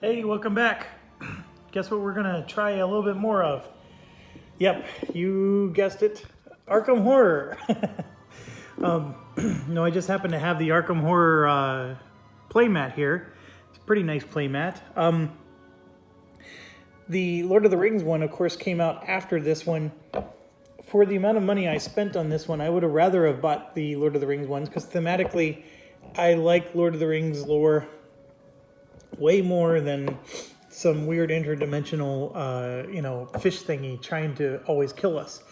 Hey, welcome back. Guess what we're gonna try a little bit more of? Yep, you guessed it, Arkham Horror. No, I just happen to have the Arkham Horror playmat here. It's a pretty nice playmat. The Lord of the Rings one, of course, came out after this one. For the amount of money I spent on this one, I would have rather have bought the Lord of the Rings ones because thematically, I like Lord of the Rings lore way more than some weird interdimensional, fish thingy trying to always kill us.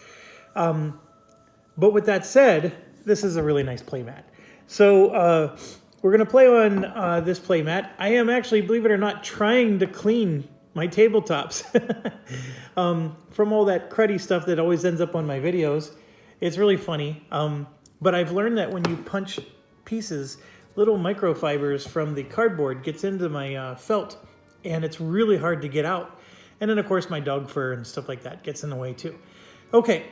But with that said, this is a really nice playmat. So we're going to play on this playmat. I am actually, believe it or not, trying to clean my tabletops from all that cruddy stuff that always ends up on my videos. It's really funny. But I've learned that when you punch pieces, little microfibers from the cardboard gets into my felt, and it's really hard to get out. And then, of course, my dog fur and stuff like that gets in the way, too. Okay,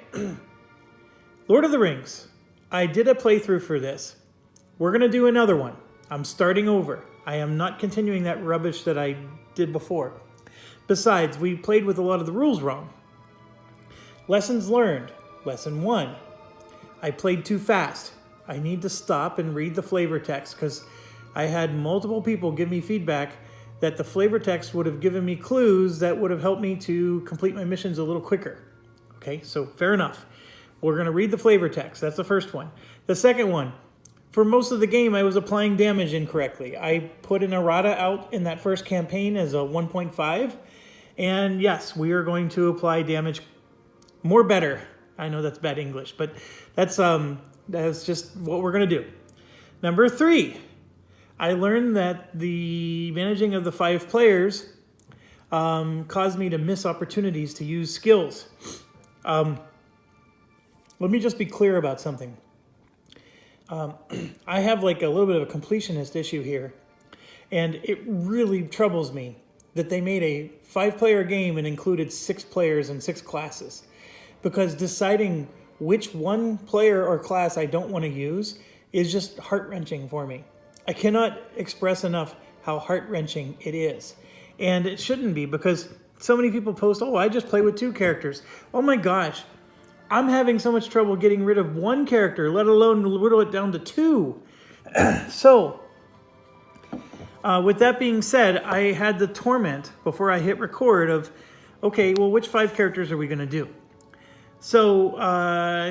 Lord of the Rings. I did a playthrough for this. We're going to do another one. I'm starting over. I am not continuing that rubbish that I did before. Besides, we played with a lot of the rules wrong. Lessons learned. Lesson 1. I played too fast. I need to stop and read the flavor text because I had multiple people give me feedback that the flavor text would have given me clues that would have helped me to complete my missions a little quicker. Okay, so fair enough. We're going to read the flavor text. That's the first one. The second one, for most of the game, I was applying damage incorrectly. I put an errata out in that first campaign as a 1.5. And yes, we are going to apply damage more better. I know that's bad English, but that's just what we're going to do. Number 3, I learned that the managing of the 5 players caused me to miss opportunities to use skills. Let me just be clear about something. I have like a little bit of a completionist issue here, and it really troubles me that they made a 5-player game and included 6 players and 6 classes, because deciding which one player or class I don't want to use is just heart-wrenching for me. I cannot express enough how heart-wrenching it is. And it shouldn't be, because so many people post, oh, I just play with 2 characters. Oh my gosh, I'm having so much trouble getting rid of 1 character, let alone whittle it down to 2. So, with that being said, I had the torment before I hit record of, okay, well, which 5 characters are we going to do? So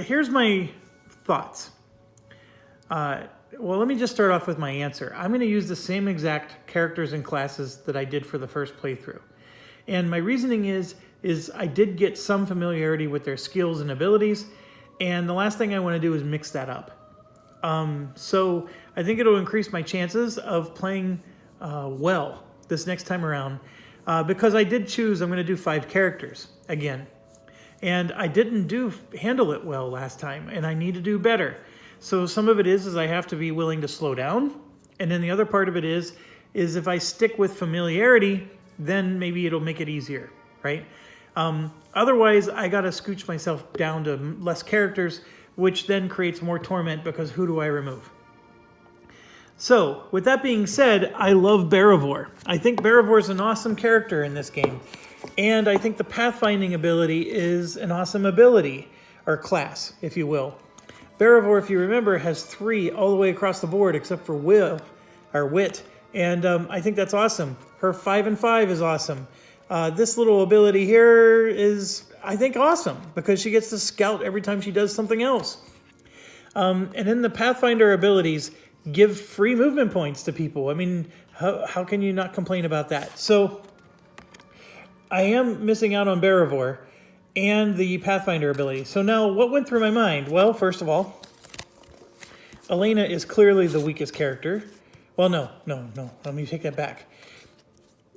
here's my thoughts. Well, let me just start off with my answer. I'm going to use the same exact characters and classes that I did for the first playthrough. And my reasoning is I did get some familiarity with their skills and abilities, and the last thing I want to do is mix that up. So I think it'll increase my chances of playing well this next time around, because I did choose I'm going to do 5 characters again. And I didn't handle it well last time, and I need to do better. So some of it is I have to be willing to slow down, and then the other part of it is if I stick with familiarity, then maybe it'll make it easier, right? Otherwise, I got to scooch myself down to less characters, which then creates more torment because who do I remove? So, with that being said, I love Barivore. I think Barivore is an awesome character in this game. And I think the pathfinding ability is an awesome ability, or class, if you will. Barivore, if you remember, has 3 all the way across the board except for Wit. And I think that's awesome. Her 5 and 5 is awesome. This little ability here is, I think, awesome because she gets to scout every time she does something else. And then the Pathfinder abilities give free movement points to people. I mean, how can you not complain about that? So I am missing out on Barivore and the Pathfinder ability. So now, what went through my mind? Well, first of all, Elena is clearly the weakest character. Well, no. Let me take that back.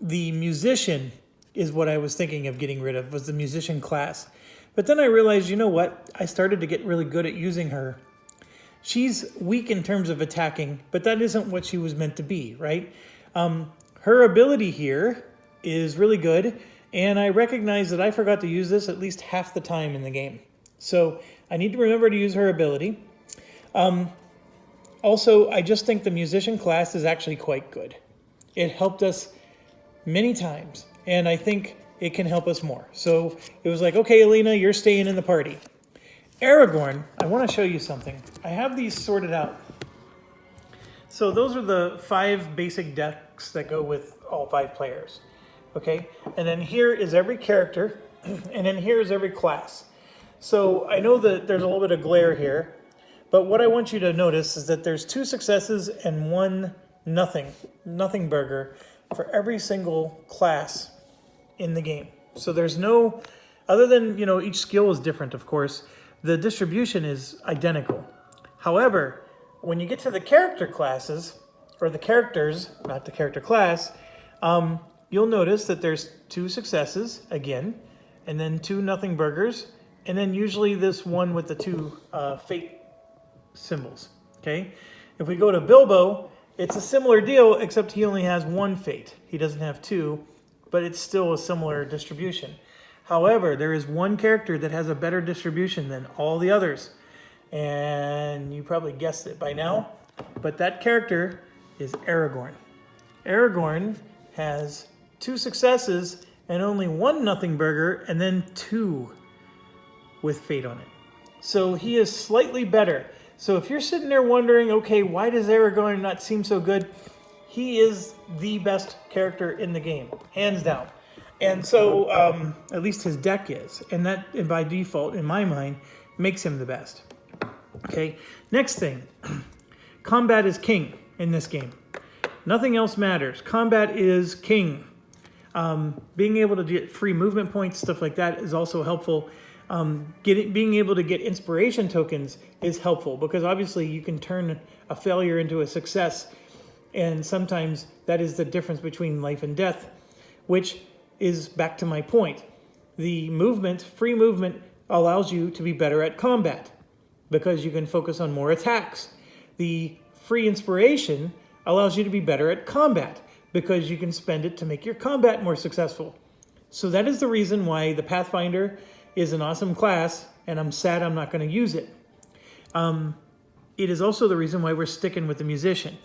The musician is what I was thinking of getting rid of, was the musician class. But then I realized, you know what? I started to get really good at using her. She's weak in terms of attacking, but that isn't what she was meant to be, right? Her ability here is really good, and I recognize that I forgot to use this at least half the time in the game. So I need to remember to use her ability. Also, I just think the musician class is actually quite good. It helped us many times, and I think it can help us more. So it was like, okay, Alina, you're staying in the party. Aragorn, I want to show you something. I have these sorted out. So those are the 5 basic decks that go with all 5 players. Okay, and then here is every character, and then here is every class. So I know that there's a little bit of glare here, but what I want you to notice is that there's 2 successes and 1 nothing burger for every single class in the game. So there's no, other than, you know, each skill is different, of course, the distribution is identical. However, when you get to the character classes, or the characters, not the character class, you'll notice that there's 2 successes again, and then 2 nothing burgers, and then usually this one with the 2 fate symbols. Okay, if we go to Bilbo, it's a similar deal, except he only has 1 fate. He doesn't have 2, but it's still a similar distribution. However, there is 1 character that has a better distribution than all the others, and you probably guessed it by now, but that character is Aragorn. Aragorn has 2 successes and only 1 nothing burger, and then 2 with fate on it. So he is slightly better. So if you're sitting there wondering, okay, why does Aragorn not seem so good? He is the best character in the game, hands down. And so, at least his deck is. And that, and by default, in my mind, makes him the best. Okay, next thing. Combat is king in this game. Nothing else matters. Combat is king. Being able to get free movement points, stuff like that, is also helpful. Being able to get inspiration tokens is helpful, because obviously you can turn a failure into a success, and sometimes that is the difference between life and death, which is back to my point. The movement, free movement, allows you to be better at combat because you can focus on more attacks. The free inspiration allows you to be better at combat because you can spend it to make your combat more successful. So that is the reason why the Pathfinder is an awesome class, and I'm sad I'm not going to use it. It is also the reason why we're sticking with the musician.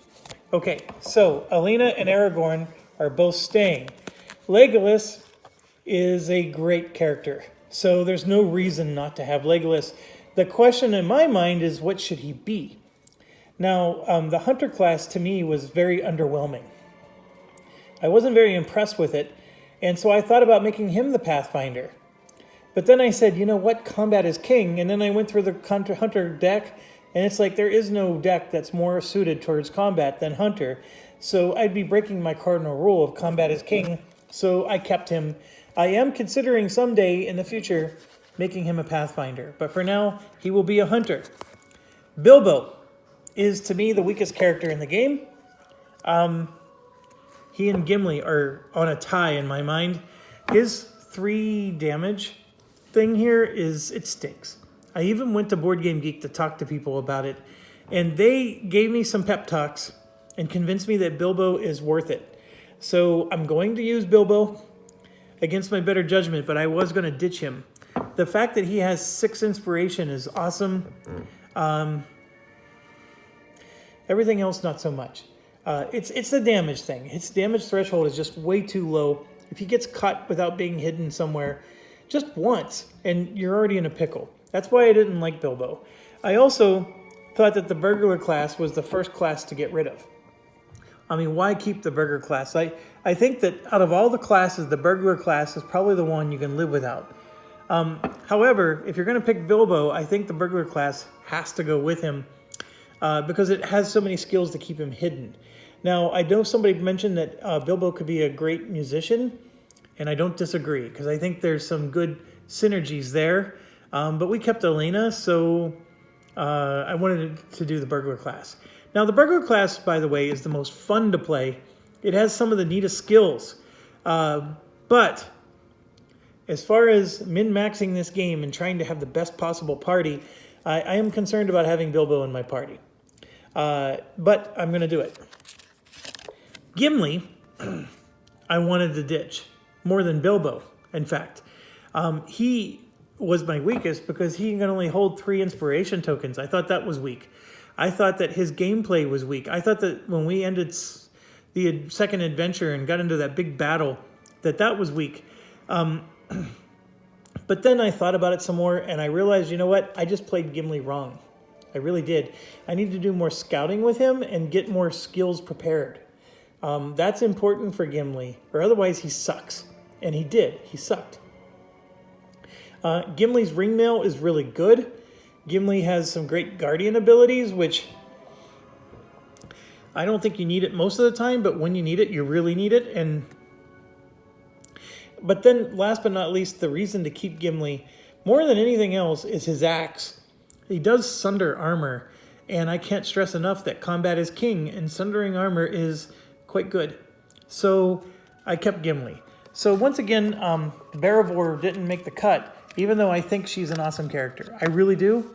Okay, so Alina and Aragorn are both staying. Legolas is a great character, so there's no reason not to have Legolas. The question in my mind is, what should he be? Now, the Hunter class to me was very underwhelming. I wasn't very impressed with it, and so I thought about making him the Pathfinder. But then I said, you know what, combat is king, and then I went through the Hunter deck, and it's like there is no deck that's more suited towards combat than Hunter. So I'd be breaking my cardinal rule of combat is king, so I kept him. I am considering someday in the future making him a Pathfinder, but for now, he will be a Hunter. Bilbo is, to me, the weakest character in the game. He and Gimli are on a tie in my mind. His 3 damage thing here is, it stinks. I even went to Board Game Geek to talk to people about it, and they gave me some pep talks and convinced me that Bilbo is worth it. So I'm going to use Bilbo against my better judgment, but I was going to ditch him. The fact that he has 6 inspiration is awesome. Everything else, not so much. It's the damage thing. His damage threshold is just way too low. If he gets cut without being hidden somewhere just once, and you're already in a pickle. That's why I didn't like Bilbo. I also thought that the burglar class was the first class to get rid of. I mean, why keep the burglar class? I think that out of all the classes, the burglar class is probably the one you can live without. However, if you're going to pick Bilbo, I think the burglar class has to go with him because it has so many skills to keep him hidden. Now, I know somebody mentioned that Bilbo could be a great musician, and I don't disagree because I think there's some good synergies there. But we kept Alina, so I wanted to do the burglar class. Now, the burglar class, by the way, is the most fun to play. It has some of the neatest skills. But as far as min-maxing this game and trying to have the best possible party, I am concerned about having Bilbo in my party. But I'm going to do it. Gimli, I wanted to ditch more than Bilbo, in fact. He was my weakest because he can only hold 3 inspiration tokens. I thought that was weak. I thought that his gameplay was weak. I thought that when we ended the second adventure and got into that big battle, that was weak. But then I thought about it some more, and I realized, you know what? I just played Gimli wrong. I really did. I need to do more scouting with him and get more skills prepared. That's important for Gimli, or otherwise he sucks. And he did. He sucked. Gimli's ringmail is really good. Gimli has some great guardian abilities, which I don't think you need it most of the time, but when you need it, you really need it. But then, last but not least, the reason to keep Gimli, more than anything else, is his axe. He does sunder armor, and I can't stress enough that combat is king, and sundering armor is quite good. So I kept Gimli. So once again, Barivor didn't make the cut, even though I think she's an awesome character. I really do.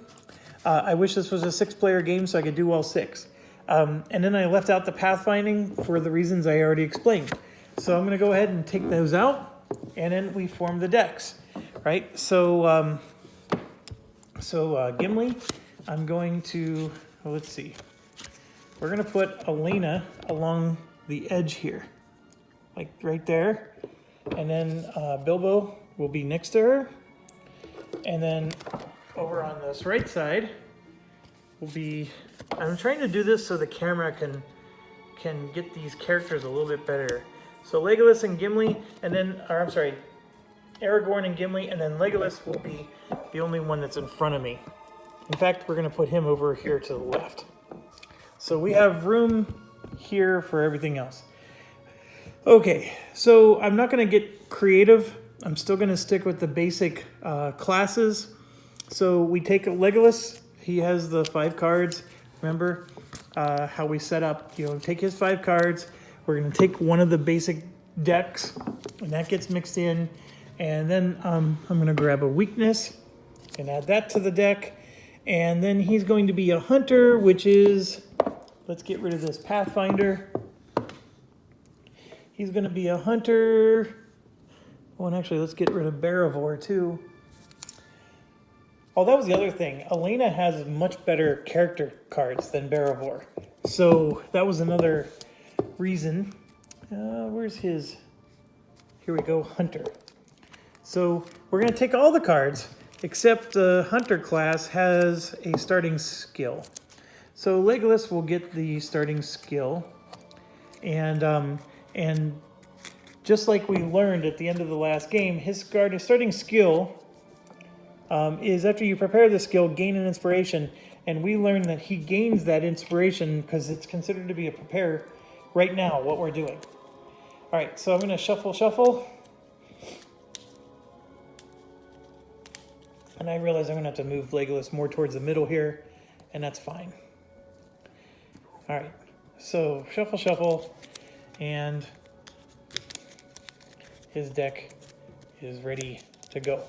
I wish this was a 6-player game so I could do all 6. And then I left out the pathfinding for the reasons I already explained. So I'm going to go ahead and take those out. And then we form the decks, right? So, Gimli, I'm going to, let's see. We're going to put Elena along the edge here, like right there. And then Bilbo will be next to her. And then over on this right side will be, I'm trying to do this so the camera can get these characters a little bit better. So Legolas and Gimli, and then, or I'm sorry, Aragorn and Gimli, and then Legolas will be the only one that's in front of me. In fact, we're going to put him over here to the left. So we have room here for everything else. Okay, so I'm not going to get creative. I'm still going to stick with the basic classes. So we take Legolas. He has the 5 cards. Remember how we set up, take his 5 cards. We're going to take one of the basic decks, and that gets mixed in. And then I'm going to grab a weakness and add that to the deck. And then he's going to be a hunter, which is, let's get rid of this Pathfinder. He's going to be a hunter. Oh, and actually, let's get rid of Barivor, too. Oh, that was the other thing. Elena has much better character cards than Barivor. So that was another reason. Where's his? Here we go, Hunter. So we're going to take all the cards, except the Hunter class has a starting skill. So Legolas will get the starting skill. And just like we learned at the end of the last game, his starting skill is after you prepare the skill, gain an inspiration. And we learned that he gains that inspiration because it's considered to be a prepare right now, what we're doing. All right, so I'm going to shuffle. And I realize I'm going to have to move Legolas more towards the middle here, and that's fine. All right, so shuffle, and his deck is ready to go.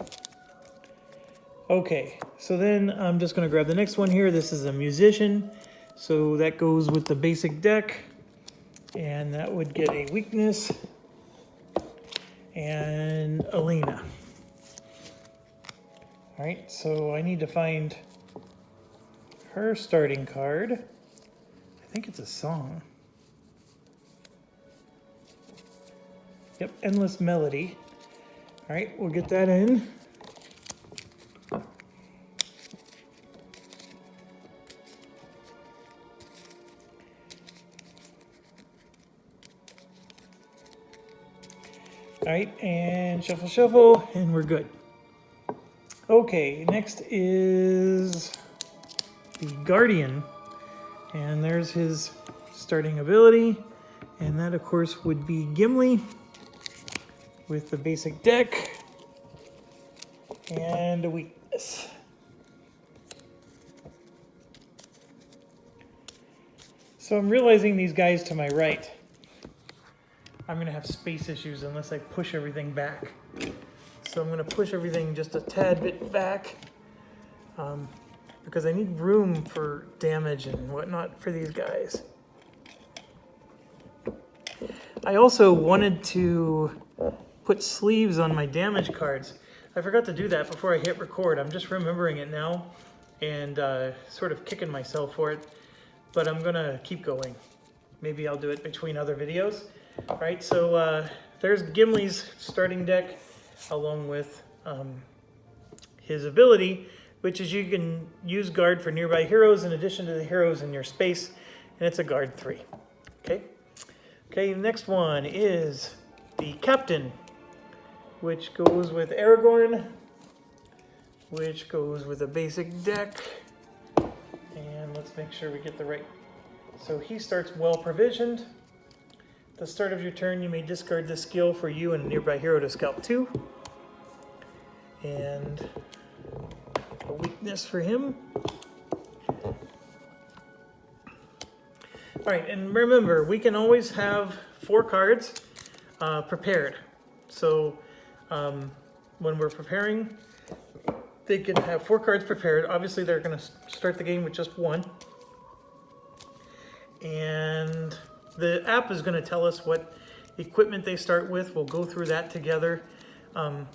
Okay, so then I'm just going to grab the next one here. This is a musician, so that goes with the basic deck. And that would get a weakness and Elena. All right, so I need to find her starting card. I think it's a song. Yep, Endless Melody. All right, we'll get that in. All right, and shuffle, and we're good. Okay, next is the Guardian, and there's his starting ability, and that, of course, would be Gimli with the basic deck and a weakness. So I'm realizing these guys to my right, I'm going to have space issues unless I push everything back. So I'm going to push everything just a tad bit back because I need room for damage and whatnot for these guys. I also wanted to put sleeves on my damage cards. I forgot to do that before I hit record. I'm just remembering it now and sort of kicking myself for it, but I'm going to keep going. maybe I'll do it between other videos. All right, so there's Gimli's starting deck along with his ability, which is you can use guard for nearby heroes in addition to the heroes in your space, and it's a guard 3. Okay. Okay, next one is the captain, which goes with Aragorn, which goes with a basic deck. And let's make sure we get the right. So he starts well provisioned. At the start of your turn, you may discard this skill for you and a nearby hero to scout 2. And a weakness for him. All right, and remember, we can always have 4 cards prepared. So when we're preparing, they can have 4 cards prepared. Obviously, they're going to start the game with just 1. And the app is going to tell us what equipment they start with. We'll go through that together. And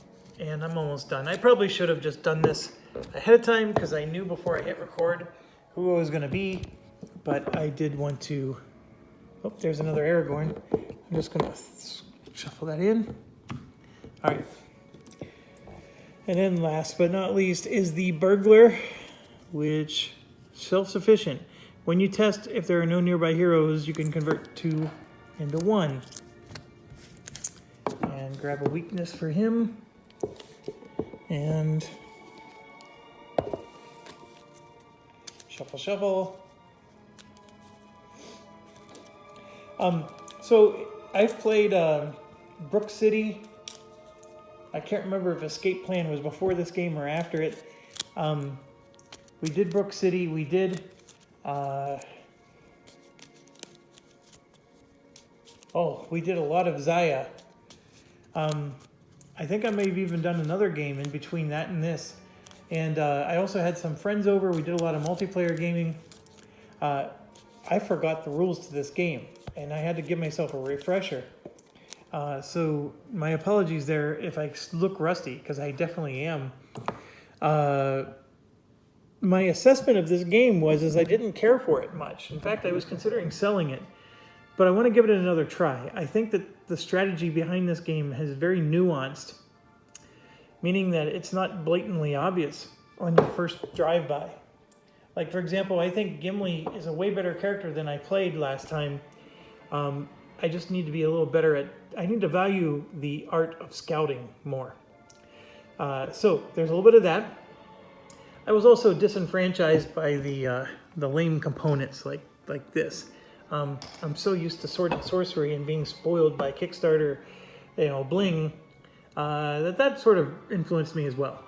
I'm almost done. I probably should have just done this ahead of time because I knew before I hit record who I was going to be. But I did want to... Oh, there's another Aragorn. I'm just going to shuffle that in. All right. And then last but not least is the burglar, which is self-sufficient. When you test if there are no nearby heroes, you can convert 2 into 1. And grab a weakness for him. And shuffle, shuffle. So I've played Brook City. I can't remember if Escape Plan was before this game or after it. We did Brook City. We did... we did a lot of Zaya. I think I may have even done another game in between that and this. And I also had some friends over. We did a lot of multiplayer gaming. I forgot the rules to this game, and I had to give myself a refresher. So my apologies there if I look rusty, because I definitely am. My assessment of this game was I didn't care for it much. In fact, I was considering selling it. But I want to give it another try. I think that the strategy behind this game is very nuanced, meaning that it's not blatantly obvious on your first drive-by. Like, for example, I think Gimli is a way better character than I played last time. I just need to be a little better at... I need to value the art of scouting more. So there's a little bit of that. I was also disenfranchised by the lame components like this. I'm so used to sword and sorcery and being spoiled by Kickstarter, bling, that sort of influenced me as well.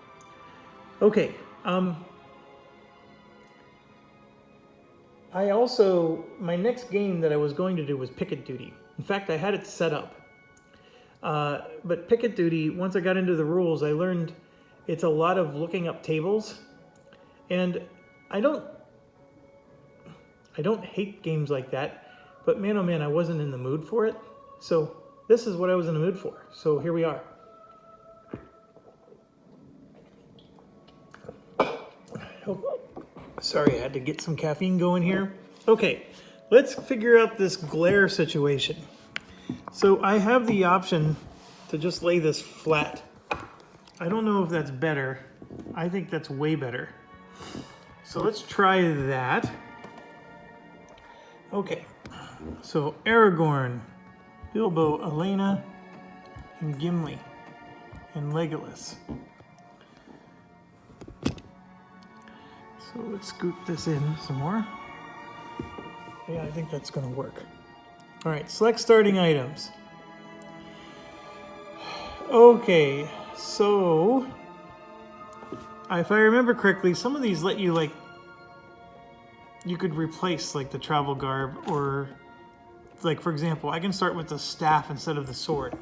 Okay. My next game that I was going to do was Picket Duty. In fact, I had it set up. But Picket Duty, once I got into the rules, I learned it's a lot of looking up tables. And I don't hate games like that, but man, oh man, I wasn't in the mood for it. So this is what I was in the mood for. So here we are. Oh, sorry, I had to get some caffeine going here. Okay, let's figure out this glare situation. So I have the option to just lay this flat. I don't know if that's better. I think that's way better. So let's try that. Okay, so Aragorn, Bilbo, Elena, and Gimli, and Legolas. So let's scoot this in some more. Yeah, I think that's going to work. All right, select starting items. Okay, so if I remember correctly, some of these let you you could replace the travel garb, or for example, I can start with the staff instead of the sword.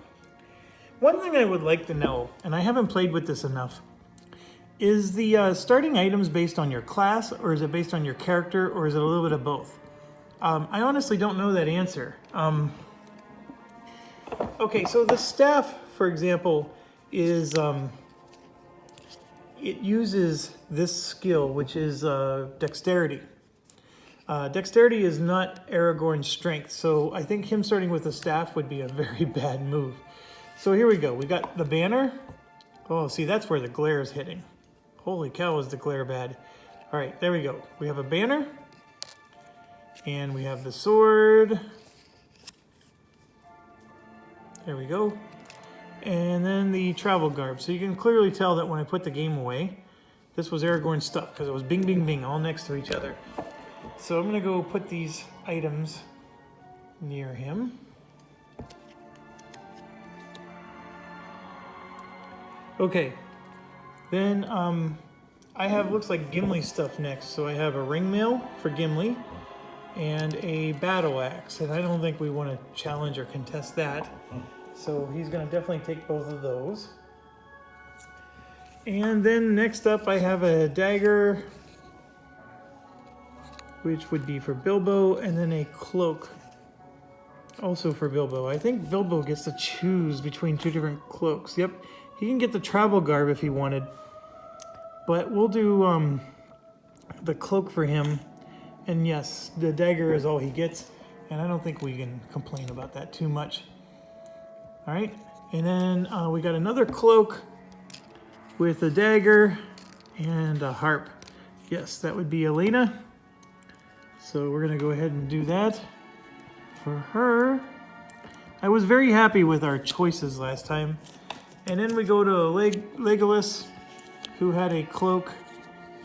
One thing I would like to know, and I haven't played with this enough, is the starting items based on your class, or is it based on your character, or is it a little bit of both? I honestly don't know that answer. Okay, so the staff, for example, is it uses this skill, which is dexterity. Dexterity is not Aragorn's strength, so I think him starting with a staff would be a very bad move. So here we go. We got the banner. Oh, see, that's where the glare is hitting. Holy cow, is the glare bad. All right, there we go. We have a banner. And we have the sword. There we go. And then the travel garb. So you can clearly tell that when I put the game away, this was Aragorn's stuff, because it was bing, bing, bing, all next to each other. So I'm going to go put these items near him. Okay. Then I have, looks like Gimli stuff next. So I have a ring mail for Gimli and a battle axe. And I don't think we want to challenge or contest that. So he's going to definitely take both of those. And then next up I have a dagger, which would be for Bilbo, and then a cloak, also for Bilbo. I think Bilbo gets to choose between two different cloaks. Yep, he can get the travel garb if he wanted, but we'll do the cloak for him. And yes, the dagger is all he gets, and I don't think we can complain about that too much. All right, and then we got another cloak with a dagger and a harp. Yes, that would be Elena. So we're gonna go ahead and do that for her. I was very happy with our choices last time. And then we go to Legolas, who had a cloak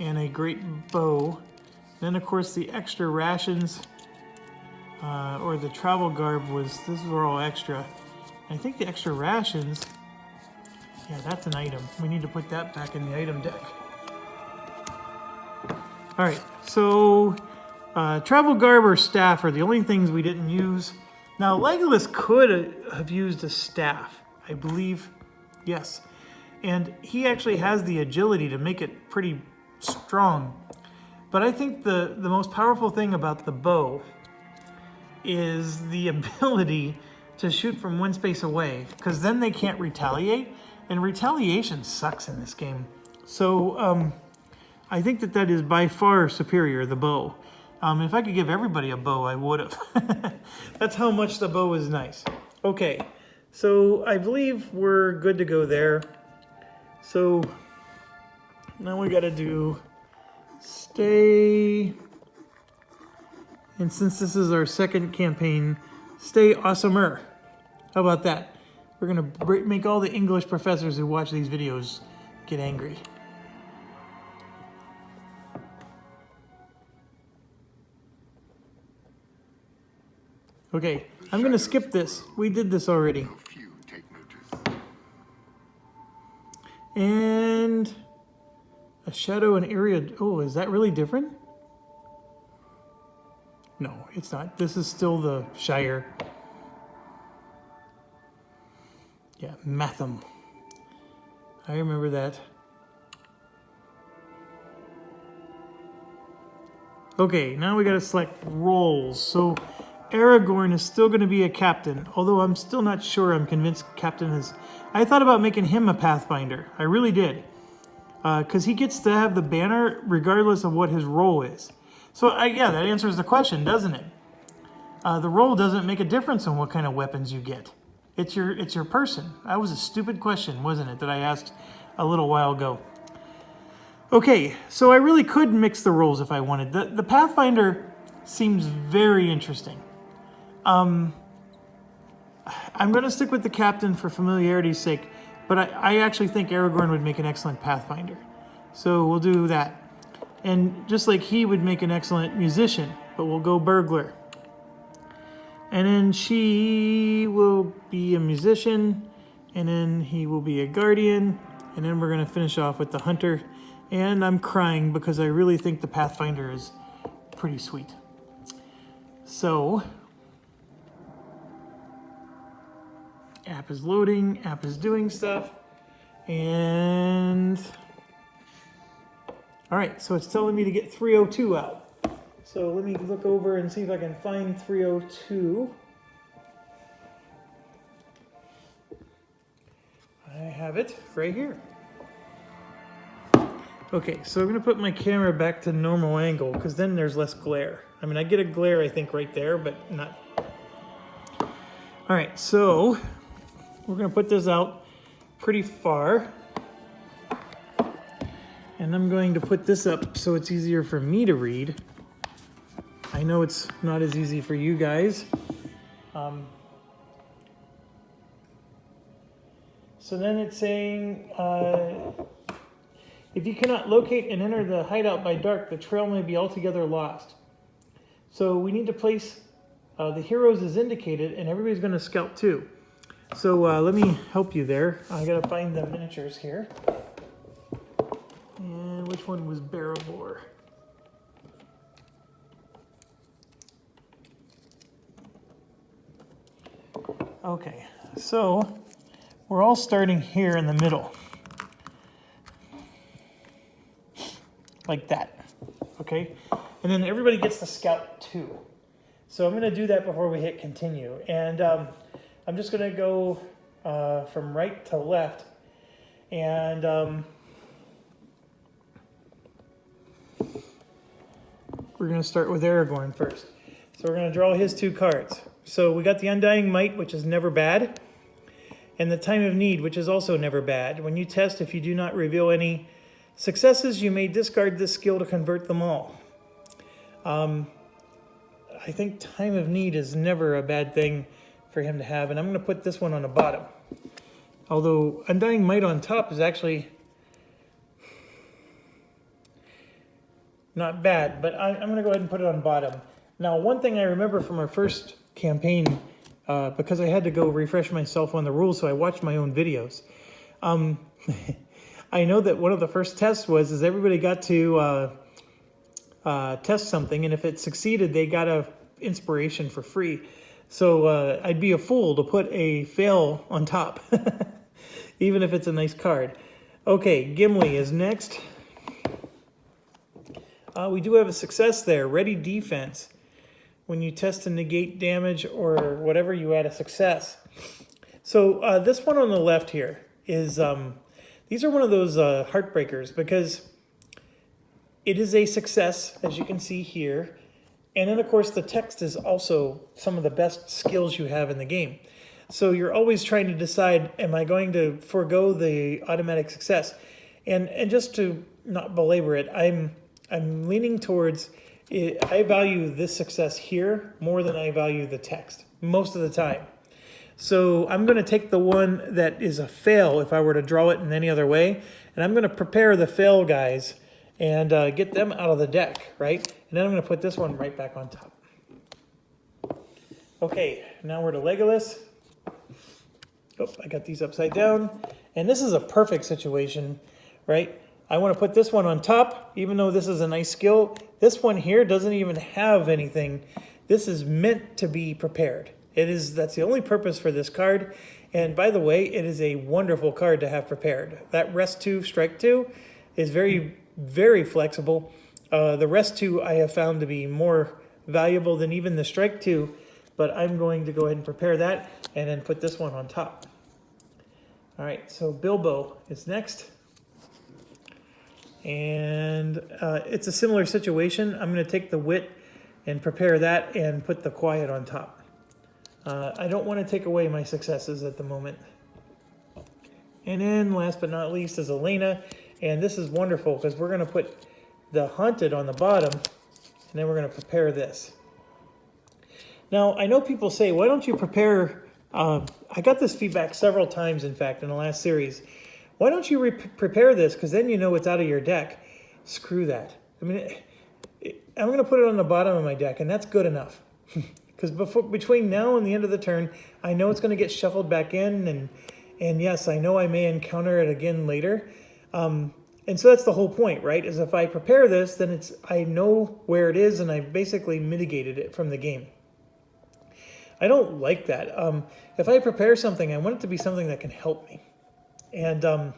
and a great bow. Then of course the extra rations, or the travel garb these were all extra. I think the extra rations, yeah, that's an item. We need to put that back in the item deck. All right, so travel garb or staff are the only things we didn't use. Now, Legolas could have used a staff, I believe, yes. And he actually has the agility to make it pretty strong. But I think the most powerful thing about the bow is the ability to shoot from one space away, because then they can't retaliate. And retaliation sucks in this game. So I think that is by far superior, the bow. If I could give everybody a bow, I would have. That's how much the bow is nice. Okay, so I believe we're good to go there. So now we got to do stay. And since this is our second campaign, stay awesomer. How about that? We're going to make all the English professors who watch these videos get angry. Okay, I'm going to skip this. We did this already. And a shadow and area. Oh, is that really different? No, it's not. This is still the Shire. Yeah, Matham. I remember that. Okay, now we got to select roles. So Aragorn is still going to be a captain, although I'm still not sure. I'm convinced captain is... I thought about making him a Pathfinder. I really did. Because he gets to have the banner regardless of what his role is. So, yeah, that answers the question, doesn't it? The role doesn't make a difference in what kind of weapons you get. It's your person. That was a stupid question, wasn't it, that I asked a little while ago. Okay, so I really could mix the roles if I wanted. The Pathfinder seems very interesting. I'm going to stick with the captain for familiarity's sake, but I actually think Aragorn would make an excellent Pathfinder. So we'll do that. And just like he would make an excellent musician, but we'll go burglar. And then she will be a musician, and then he will be a guardian, and then we're going to finish off with the hunter. And I'm crying because I really think the Pathfinder is pretty sweet. So, app is loading, app is doing stuff, and all right, so it's telling me to get 302 out. So let me look over and see if I can find 302. I have it right here. Okay, so I'm gonna put my camera back to normal angle because then there's less glare. I mean, I get a glare, I think, right there, but not. All right, so we're gonna put this out pretty far. And I'm going to put this up so it's easier for me to read. I know it's not as easy for you guys. So then it's saying, if you cannot locate and enter the hideout by dark, the trail may be altogether lost. So we need to place the heroes as indicated, and everybody's going to scout too. So let me help you there. I got to find the miniatures here. And which one was Barabor? Okay, so we're all starting here in the middle. Like that, okay? And then everybody gets to scout too. So I'm gonna do that before we hit continue. And I'm just gonna go from right to left. And we're gonna start with Aragorn first. So we're gonna draw his 2 cards. So we got the Undying Might, which is never bad, and the Time of Need, which is also never bad. When you test, if you do not reveal any successes, you may discard this skill to convert them all. I think Time of Need is never a bad thing for him to have, and I'm going to put this one on the bottom. Although Undying Might on top is actually not bad, but I'm going to go ahead and put it on bottom. Now, one thing I remember from our first campaign, because I had to go refresh myself on the rules, so I watched my own videos. I know that one of the first tests was everybody got to test something, and if it succeeded, they got a inspiration for free. So I'd be a fool to put a fail on top, even if it's a nice card. Okay, Gimli is next. We do have a success there. Ready defense. When you test to negate damage or whatever, you add a success. So this one on the left here is, these are one of those heartbreakers because it is a success, as you can see here. And then, of course, the text is also some of the best skills you have in the game. So you're always trying to decide, am I going to forego the automatic success? And just to not belabor it, I'm leaning towards, I value this success here more than I value the text most of the time. So I'm going to take the one that is a fail if I were to draw it in any other way, and I'm going to prepare the fail guys and get them out of the deck, right? And then I'm going to put this one right back on top. Okay, now we're to Legolas. Oh, I got these upside down. And this is a perfect situation, right? I want to put this one on top, even though this is a nice skill. This one here doesn't even have anything. This is meant to be prepared. That's the only purpose for this card. And by the way, it is a wonderful card to have prepared. That Rest 2, Strike 2 is very, very flexible. The Rest 2 I have found to be more valuable than even the Strike 2, but I'm going to go ahead and prepare that and then put this one on top. All right, so Bilbo is next. And it's a similar situation. I'm going to take the Wit and prepare that and put the Quiet on top. I don't want to take away my successes at the moment. And then last but not least is Elena. And this is wonderful because we're going to put the Haunted on the bottom, and then we're going to prepare this. Now, I know people say, why don't you prepare... I got this feedback several times, in fact, in the last series. Why don't you prepare this, because then you know it's out of your deck. Screw that. I mean, I'm going to put it on the bottom of my deck, and that's good enough. Because between now and the end of the turn, I know it's going to get shuffled back in, and yes, I know I may encounter it again later. And so that's the whole point, right? Is if I prepare this, then I know where it is, and I basically mitigated it from the game. I don't like that. If I prepare something, I want it to be something that can help me. And, I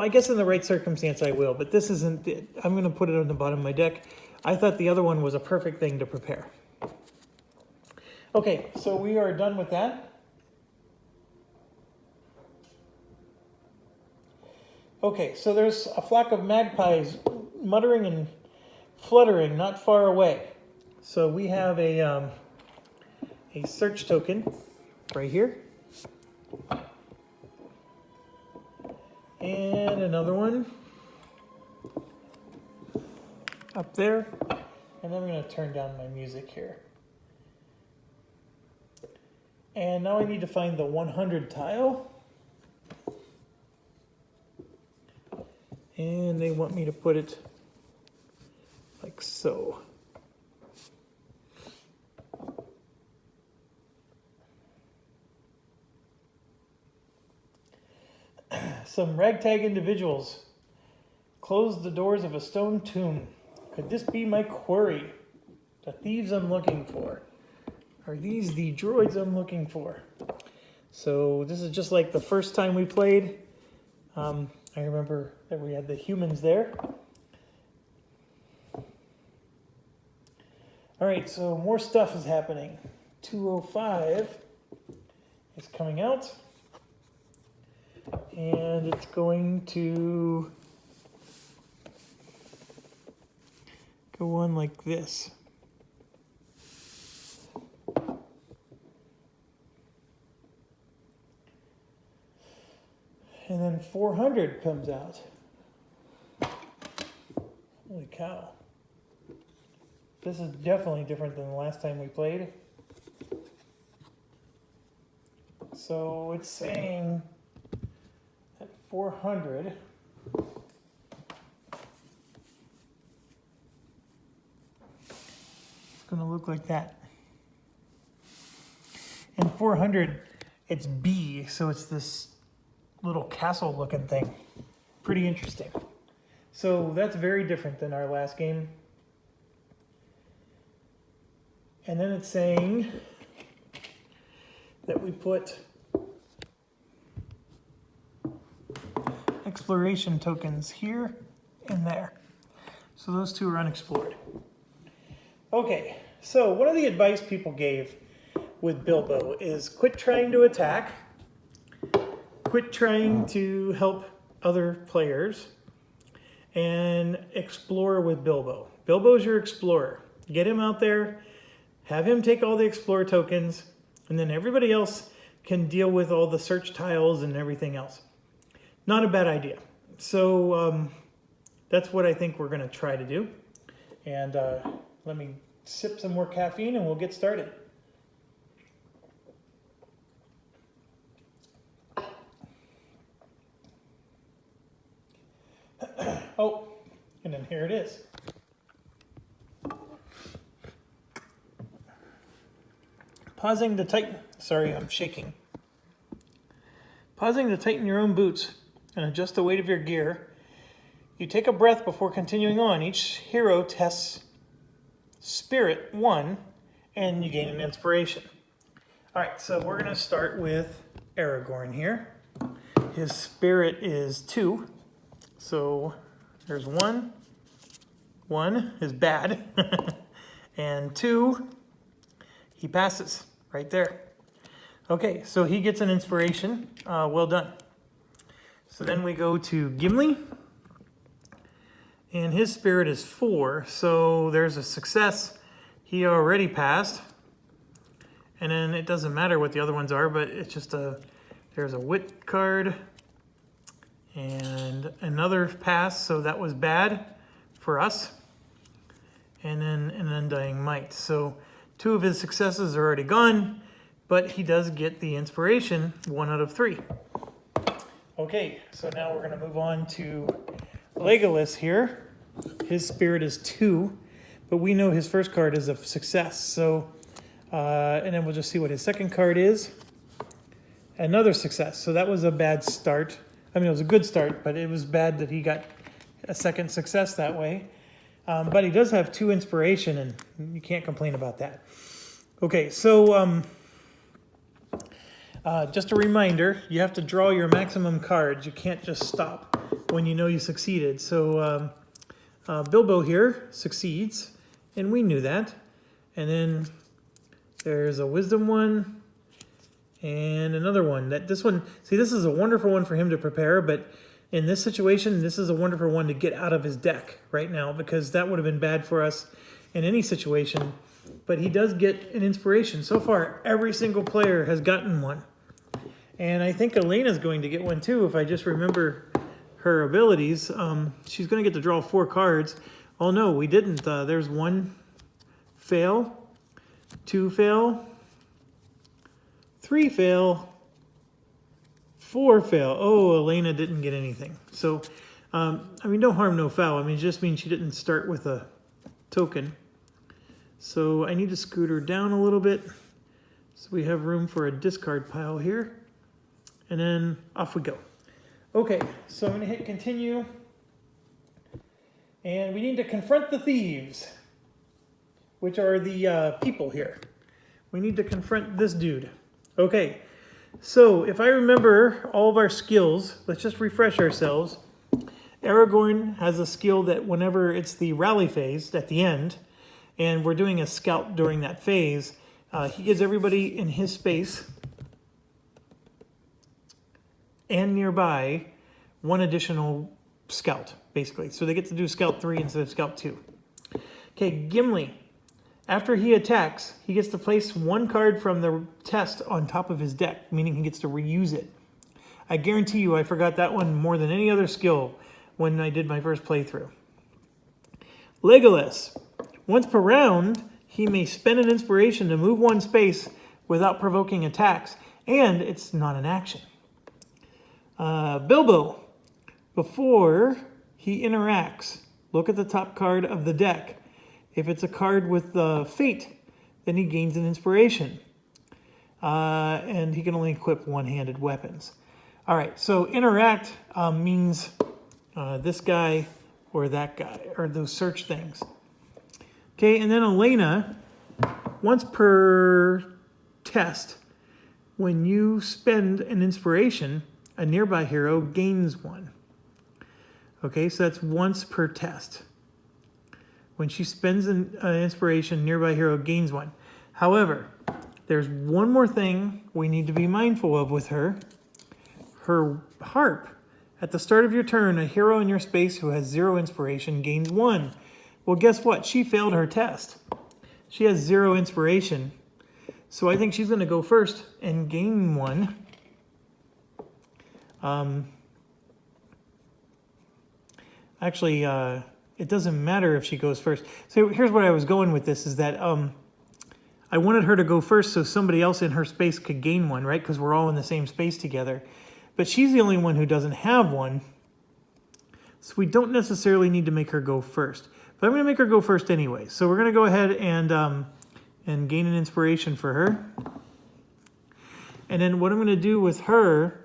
guess in the right circumstance I will, but this isn't it. I'm going to put it on the bottom of my deck. I thought the other one was a perfect thing to prepare. Okay, so we are done with that. Okay, so there's a flock of magpies muttering and fluttering not far away. So we have a search token right here. And another one up there. And then I'm going to turn down my music here. And now I need to find the 100 tile. And they want me to put it like so. Some ragtag individuals closed the doors of a stone tomb. Could this be my quarry? The thieves I'm looking for. Are these the droids I'm looking for? So this is just like the first time we played. I remember that we had the humans there. All right, so more stuff is happening. 205 is coming out. And it's going to go on like this. And then 400 comes out. Holy cow. This is definitely different than the last time we played. So it's saying that 400 it's going to look like that. And 400, it's B, so it's this little castle looking thing. Pretty interesting. So that's very different than our last game. And then it's saying that we put exploration tokens here and there. So those two are unexplored. Okay, so one of the advice people gave with Bilbo is quit trying to attack, quit trying to help other players, and explore with Bilbo. Bilbo's your explorer. Get him out there, have him take all the explorer tokens, and then everybody else can deal with all the search tiles and everything else. Not a bad idea. So that's what I think we're going to try to do. And let me sip some more caffeine and we'll get started. Oh, and then here it is. Pausing to tighten, sorry, I'm shaking. Pausing to tighten your own boots and adjust the weight of your gear. You take a breath before continuing on. Each hero tests Spirit 1 and you gain an inspiration. All right, so we're gonna start with Aragorn here. His Spirit is 2. So there's 1. 1 is bad. And 2, he passes right there. Okay, so he gets an inspiration. Well done. So then we go to Gimli. And his Spirit is 4. So there's a success. He already passed. And then it doesn't matter what the other ones are, but it's just there's a wit card. And another pass, so that was bad for us. And then an Undying Might. So 2 of his successes are already gone, but he does get the inspiration 1 out of 3. Okay, so now we're going to move on to Legolas here. His Spirit is 2, but we know his first card is a success. So, and then we'll just see what his second card is. Another success. So that was a bad start. I mean, it was a good start, but it was bad that he got a second success that way. But he does have 2 inspiration, and you can't complain about that. Okay, so just a reminder, you have to draw your maximum cards. You can't just stop when you know you succeeded. So Bilbo here succeeds, and we knew that. And then there's a wisdom one and another one. This one, see, this is a wonderful one for him to prepare, but In this situation, this is a wonderful one to get out of his deck right now, because that would have been bad for us in any situation. But he does get an inspiration. So far, every single player has gotten one. And I think Elena's going to get one too, if I just remember her abilities. She's going to get to draw 4 cards. Oh no, we didn't. There's 1 fail, 2 fail, 3 fail, 4 fail. Oh, Elena didn't get anything. So, I mean, no harm, no foul. I mean, it just means she didn't start with a token. So I need to scoot her down a little bit so we have room for a discard pile here. And then off we go. Okay, so I'm going to hit continue. And we need to confront the thieves, which are the people here. We need to confront this dude. Okay, so if I remember all of our skills, let's just refresh ourselves. Aragorn has a skill that whenever it's the rally phase at the end, and we're doing a scout during that phase, he gives everybody in his space and nearby 1 additional scout, basically. So they get to do scout 3 instead of scout 2. Okay, Gimli. After he attacks, he gets to place 1 card from the test on top of his deck, meaning he gets to reuse it. I guarantee you I forgot that one more than any other skill when I did my first playthrough. Legolas. Once per round, he may spend an inspiration to move 1 space without provoking attacks, and it's not an action. Bilbo. Before he interacts, look at the top card of the deck. If it's a card with fate, then he gains an inspiration. And he can only equip one-handed weapons. All right, so interact means this guy or that guy, or those search things. Okay, and then Elena, once per test, when you spend an inspiration, a nearby hero gains 1. Okay, so that's once per test. When she spends an inspiration, nearby hero gains 1. However, there's one more thing we need to be mindful of with her. Her harp. At the start of your turn, a hero in your space who has 0 inspiration gains 1. Well, guess what? She failed her test. She has 0 inspiration. So I think she's going to go first and gain 1. Actually, it doesn't matter if she goes first. So here's where I was going with this, is that I wanted her to go first so somebody else in her space could gain 1, right? Because we're all in the same space together. But she's the only one who doesn't have 1. So we don't necessarily need to make her go first. But I'm going to make her go first anyway. So we're going to go ahead and gain an inspiration for her. And then what I'm going to do with her,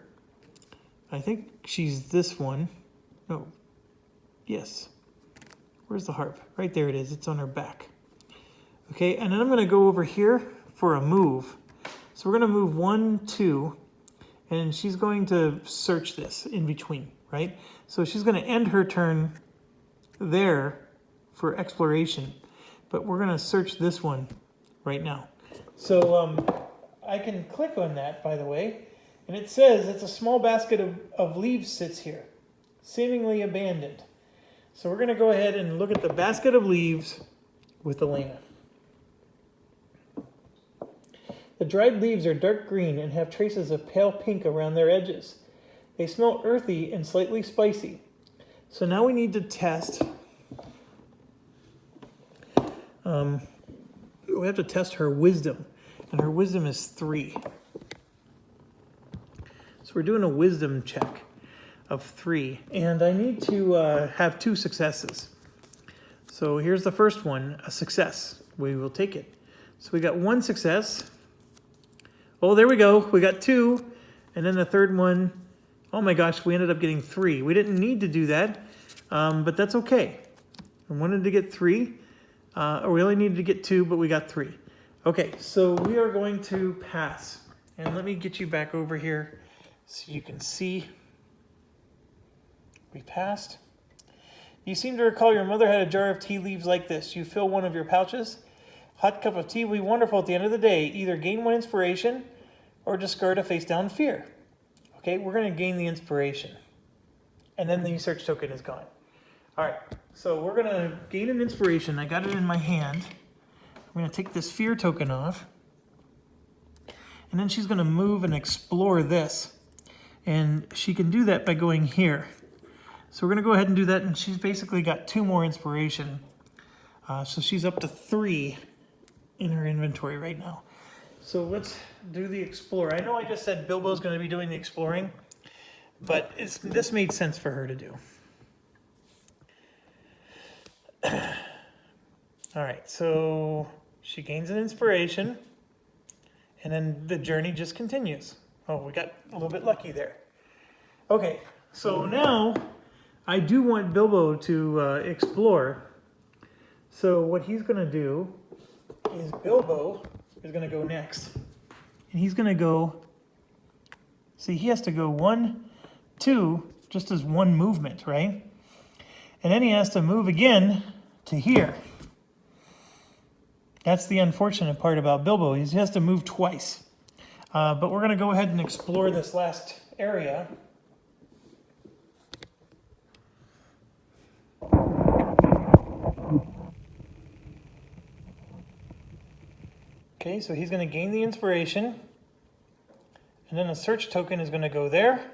I think she's this one. No. Yes. Where's the harp? Right there it is. It's on her back. Okay, and then I'm going to go over here for a move. So we're going to move 1, 2, and she's going to search this in between, right? So she's going to end her turn there for exploration, but we're going to search this one right now. So I can click on that, by the way, and it says it's a small basket of leaves sits here, seemingly abandoned. So we're going to go ahead and look at the basket of leaves with Elena. The dried leaves are dark green and have traces of pale pink around their edges. They smell earthy and slightly spicy. So now we need to test. We have to test her wisdom, and her wisdom is 3. So we're doing a wisdom check of 3, and I need to have 2 successes. So here's the first one, a success. We will take it. So we got 1 success. Oh, there we go. We got 2, and then the third one. Oh my gosh, we ended up getting 3. We didn't need to do that, but that's okay. I wanted to get 3. Or we only needed to get 2, but we got 3. Okay, so we are going to pass. And let me get you back over here so you can see. We passed. You seem to recall your mother had a jar of tea leaves like this. You fill one of your pouches. Hot cup of tea will be wonderful at the end of the day. Either gain 1 inspiration or discard a face down fear. Okay, we're going to gain the inspiration. and then the search token is gone. All right, so we're gonna gain an inspiration. I got it in my hand. I'm gonna take this fear token off, and then she's gonna move and explore this. And she can do that by going here. So we're gonna go ahead and do that, and she's basically got 2 more inspiration. So she's up to 3 in her inventory right now. So let's do the explore. I know I just said Bilbo's gonna be doing the exploring, but this made sense for her to do. All right, so she gains an inspiration, and then the journey just continues. Oh, we got a little bit lucky there. Okay, so now I do want Bilbo to explore. So what he's gonna do is Bilbo is gonna go next. And he's gonna go, see, he has to go 1, 2, just as one movement, right? And then he has to move again to here. That's the unfortunate part about Bilbo. He has to move twice. But we're gonna go ahead and explore this last area. Okay, so he's gonna gain the inspiration, and then a search token is gonna go there.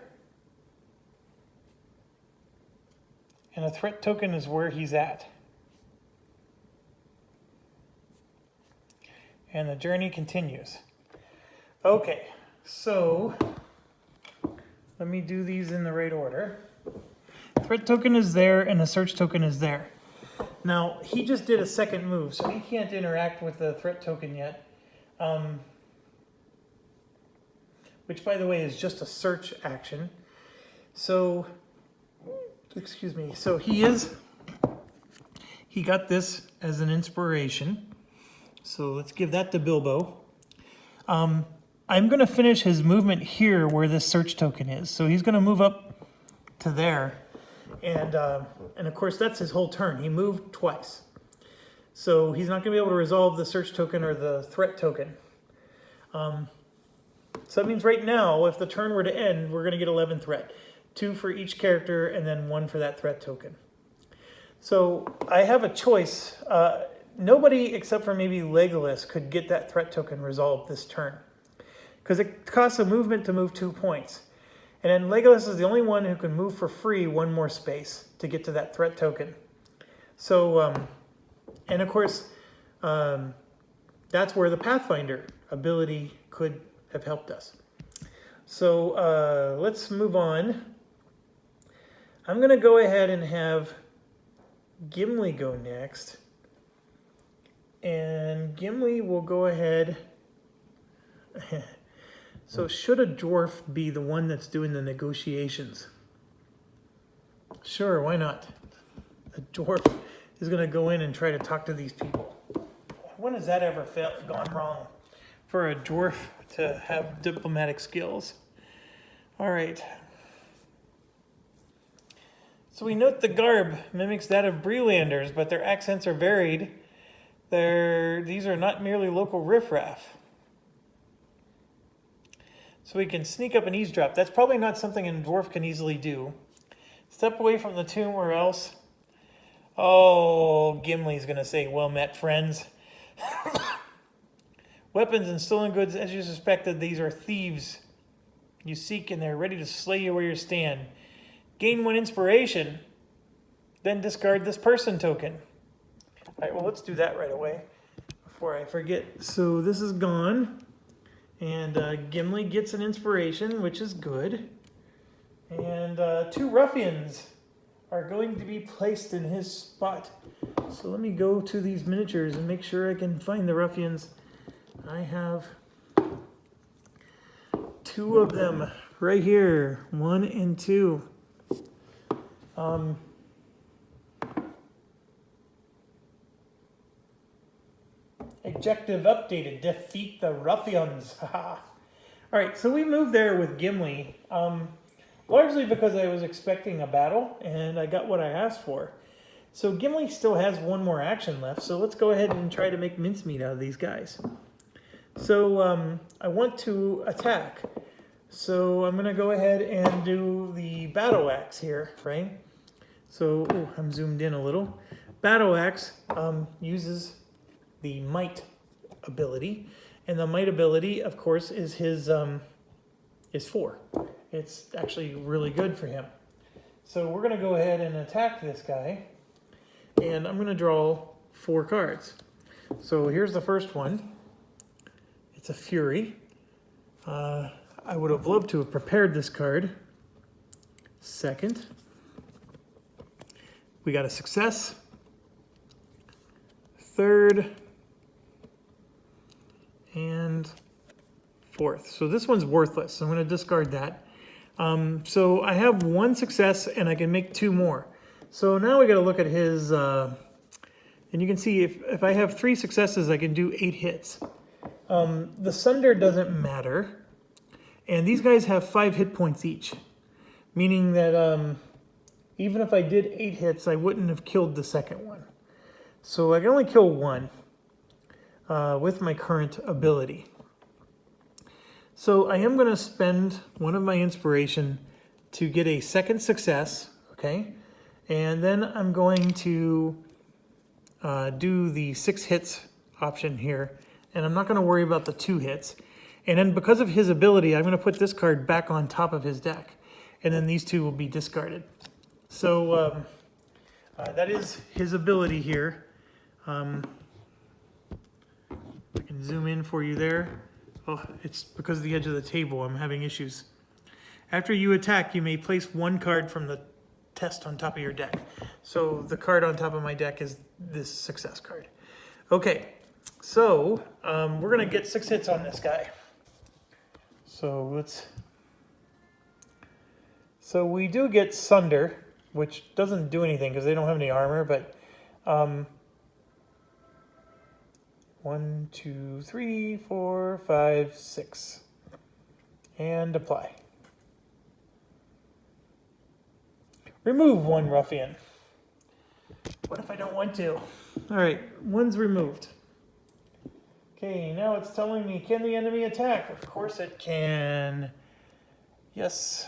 And a threat token is where he's at. And the journey continues. Okay, so let me do these in the right order. Threat token is there and the search token is there. Now, he just did a second move, so he can't interact with the threat token yet. Which, by the way, is just a search action. So, excuse me, so he got this as an inspiration. So let's give that to Bilbo. I'm going to finish his movement here where this search token is. So he's going to move up to there. And of course, that's his whole turn. He moved twice. So he's not going to be able to resolve the search token or the threat token. So that means right now, if the turn were to end, we're going to get 11 threat. 2 for each character, and then 1 for that threat token. So I have a choice. Nobody except for maybe Legolas could get that threat token resolved this turn, because it costs a movement to move 2 points. And then Legolas is the only one who can move for free 1 more space to get to that threat token. So, and of course, that's where the Pathfinder ability could have helped us. So let's move on. I'm going to go ahead and have Gimli go next. And Gimli will go ahead. So should a dwarf be the one that's doing the negotiations? Sure, why not? A dwarf is going to go in and try to talk to these people. When has that ever gone wrong for a dwarf to have diplomatic skills? All right. So we note the garb mimics that of Brelanders, but their accents are varied. These are not merely local riffraff. So we can sneak up and eavesdrop. That's probably not something a dwarf can easily do. Step away from the tomb or else. Oh, Gimli's going to say, well met, friends. Weapons and stolen goods, as you suspected, these are thieves you seek, and they're ready to slay you where you stand. Gain 1 inspiration, then discard this person token. All right, well, let's do that right away before I forget. So this is gone, and Gimli gets an inspiration, which is good. And 2 ruffians are going to be placed in his spot. So let me go to these miniatures and make sure I can find the ruffians. I have 2 of them right here, 1 and 2. Objective updated, defeat the ruffians. All right, so we moved there with Gimli, largely because I was expecting a battle, and I got what I asked for. So Gimli still has 1 more action left, so let's go ahead and try to make mincemeat out of these guys. So I want to attack. So I'm gonna go ahead and do the battle axe here, right? So, oh, I'm zoomed in a little. Battle axe uses the might ability, and the might ability, of course, is his is 4. It's actually really good for him. So we're gonna go ahead and attack this guy, and I'm gonna draw 4 cards. So here's the first one. It's a Fury. I would have loved to have prepared this card. Second, we got a success. Third, and fourth. So this one's worthless. So I'm going to discard that. So I have 1 success, and I can make 2 more. So now we got to look at his, and you can see if I have 3 successes, I can do 8 hits. The Sunder doesn't matter. And these guys have 5 hit points each, meaning that even if I did 8 hits, I wouldn't have killed the second one. So I can only kill 1 with my current ability. So I am going to spend 1 of my inspiration to get a second success, okay? And then I'm going to do the 6 hits option here, and I'm not going to worry about the 2 hits. And then because of his ability, I'm going to put this card back on top of his deck. And then these 2 will be discarded. So that is his ability here. I can zoom in for you there. Oh, it's because of the edge of the table. I'm having issues. After you attack, you may place 1 card from the test on top of your deck. So the card on top of my deck is this success card. Okay, so we're going to get 6 hits on this guy. So we do get Sunder, which doesn't do anything because they don't have any armor, but 1, 2, 3, 4, 5, 6. And apply. Remove 1 ruffian. What if I don't want to? All right, 1's removed. Okay, now it's telling me, can the enemy attack? Of course it can. Yes.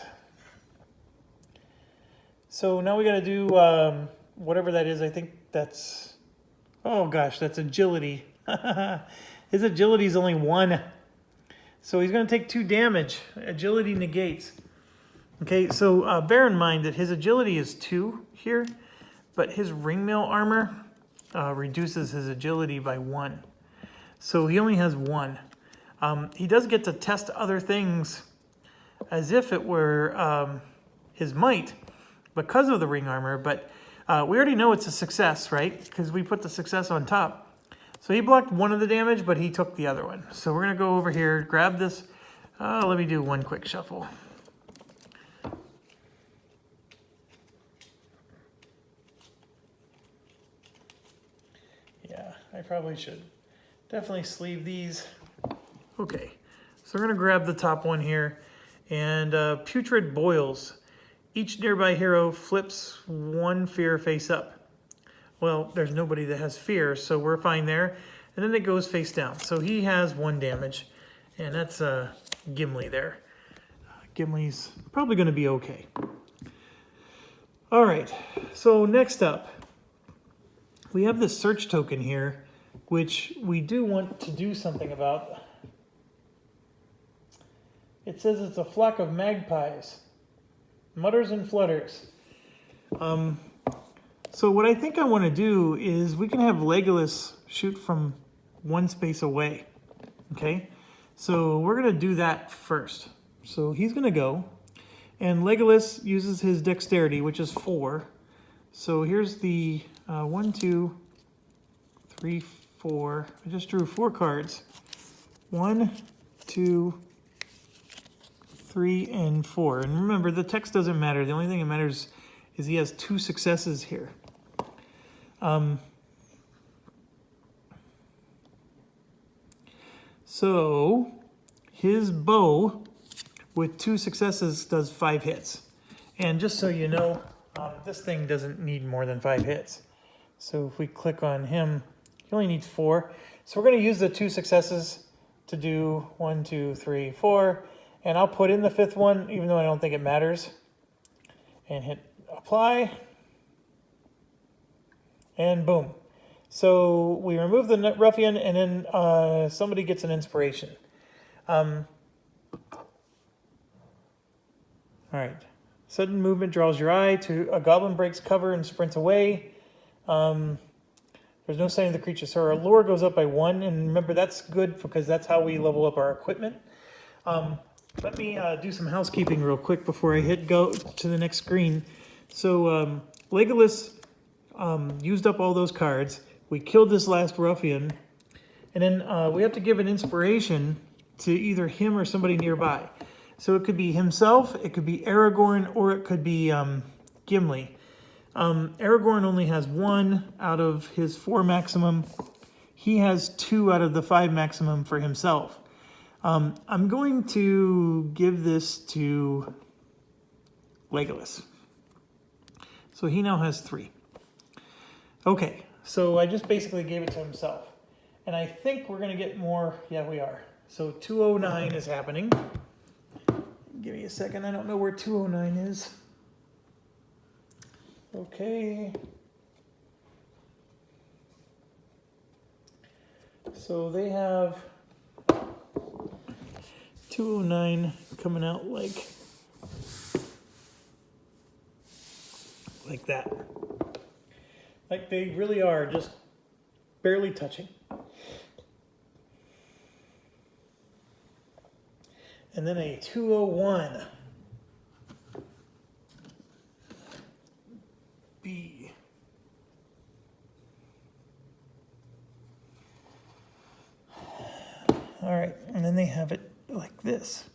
So now we got to do whatever that is. I think that's, oh gosh, that's agility. His agility is only 1. So he's going to take 2 damage. Agility negates. Okay, so bear in mind that his agility is 2 here, but his ringmail armor reduces his agility by 1. So he only has 1. He does get to test other things as if it were his might because of the ring armor, but we already know it's a success, right? Because we put the success on top. So he blocked 1 of the damage, but he took the other one. So we're going to go over here, grab this. Let me do 1 quick shuffle. Yeah, I probably should. Definitely sleeve these. Okay, so we're going to grab the top one here. And Putrid Boils. Each nearby hero flips 1 fear face up. Well, there's nobody that has fear, so we're fine there. And then it goes face down. So he has 1 damage, and that's Gimli there. Gimli's probably going to be okay. All right, so next up, we have this search token here, which we do want to do something about. It says it's a flock of magpies. Mutters and flutters. So what I think I want to do is we can have Legolas shoot from 1 space away. Okay? So we're going to do that first. So he's going to go. And Legolas uses his dexterity, which is 4. So here's the 1, 2, 3, 4. I just drew 4 cards. 1, 2, 3, and 4. And remember, the text doesn't matter. The only thing that matters is he has 2 successes here. So his bow with 2 successes does 5 hits. And just so you know, this thing doesn't need more than 5 hits. So if we click on him, he only needs 4. So we're going to use the 2 successes to do 1, 2, 3, 4. And I'll put in the 5th one, even though I don't think it matters. And hit apply. And boom. So we remove the ruffian, and then somebody gets an inspiration. All right. Sudden movement draws your eye to a goblin, breaks cover and sprints away. There's no sign of the creature, so our lore goes up by 1. And remember, that's good because that's how we level up our equipment. Let me do some housekeeping real quick before I hit go to the next screen. So Legolas used up all those cards. We killed this last ruffian. And then we have to give an inspiration to either him or somebody nearby. So it could be himself, it could be Aragorn, or it could be Gimli. Aragorn only has 1 out of his 4 maximum. He has 2 out of the 5 maximum for himself. I'm going to give this to Legolas. So he now has 3. Okay, so I just basically gave it to himself. And I think we're going to get more. Yeah, we are. So 209 is happening. Give me a second. I don't know where 209 is. Okay. So they have 209 coming out like that. Like they really are just barely touching. And then a 201. B. All right, and then they have it like this.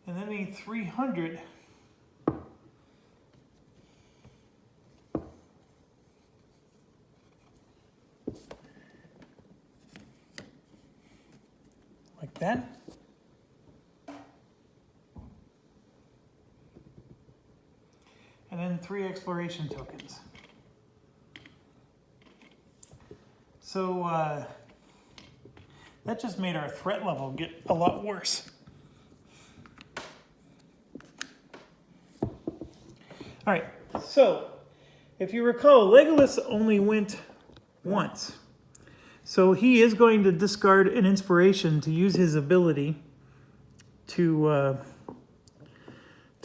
And then a 300. Like that. And then 3 exploration tokens. So that just made our threat level get a lot worse. All right, so if you recall, Legolas only went once. So he is going to discard an inspiration to use his ability to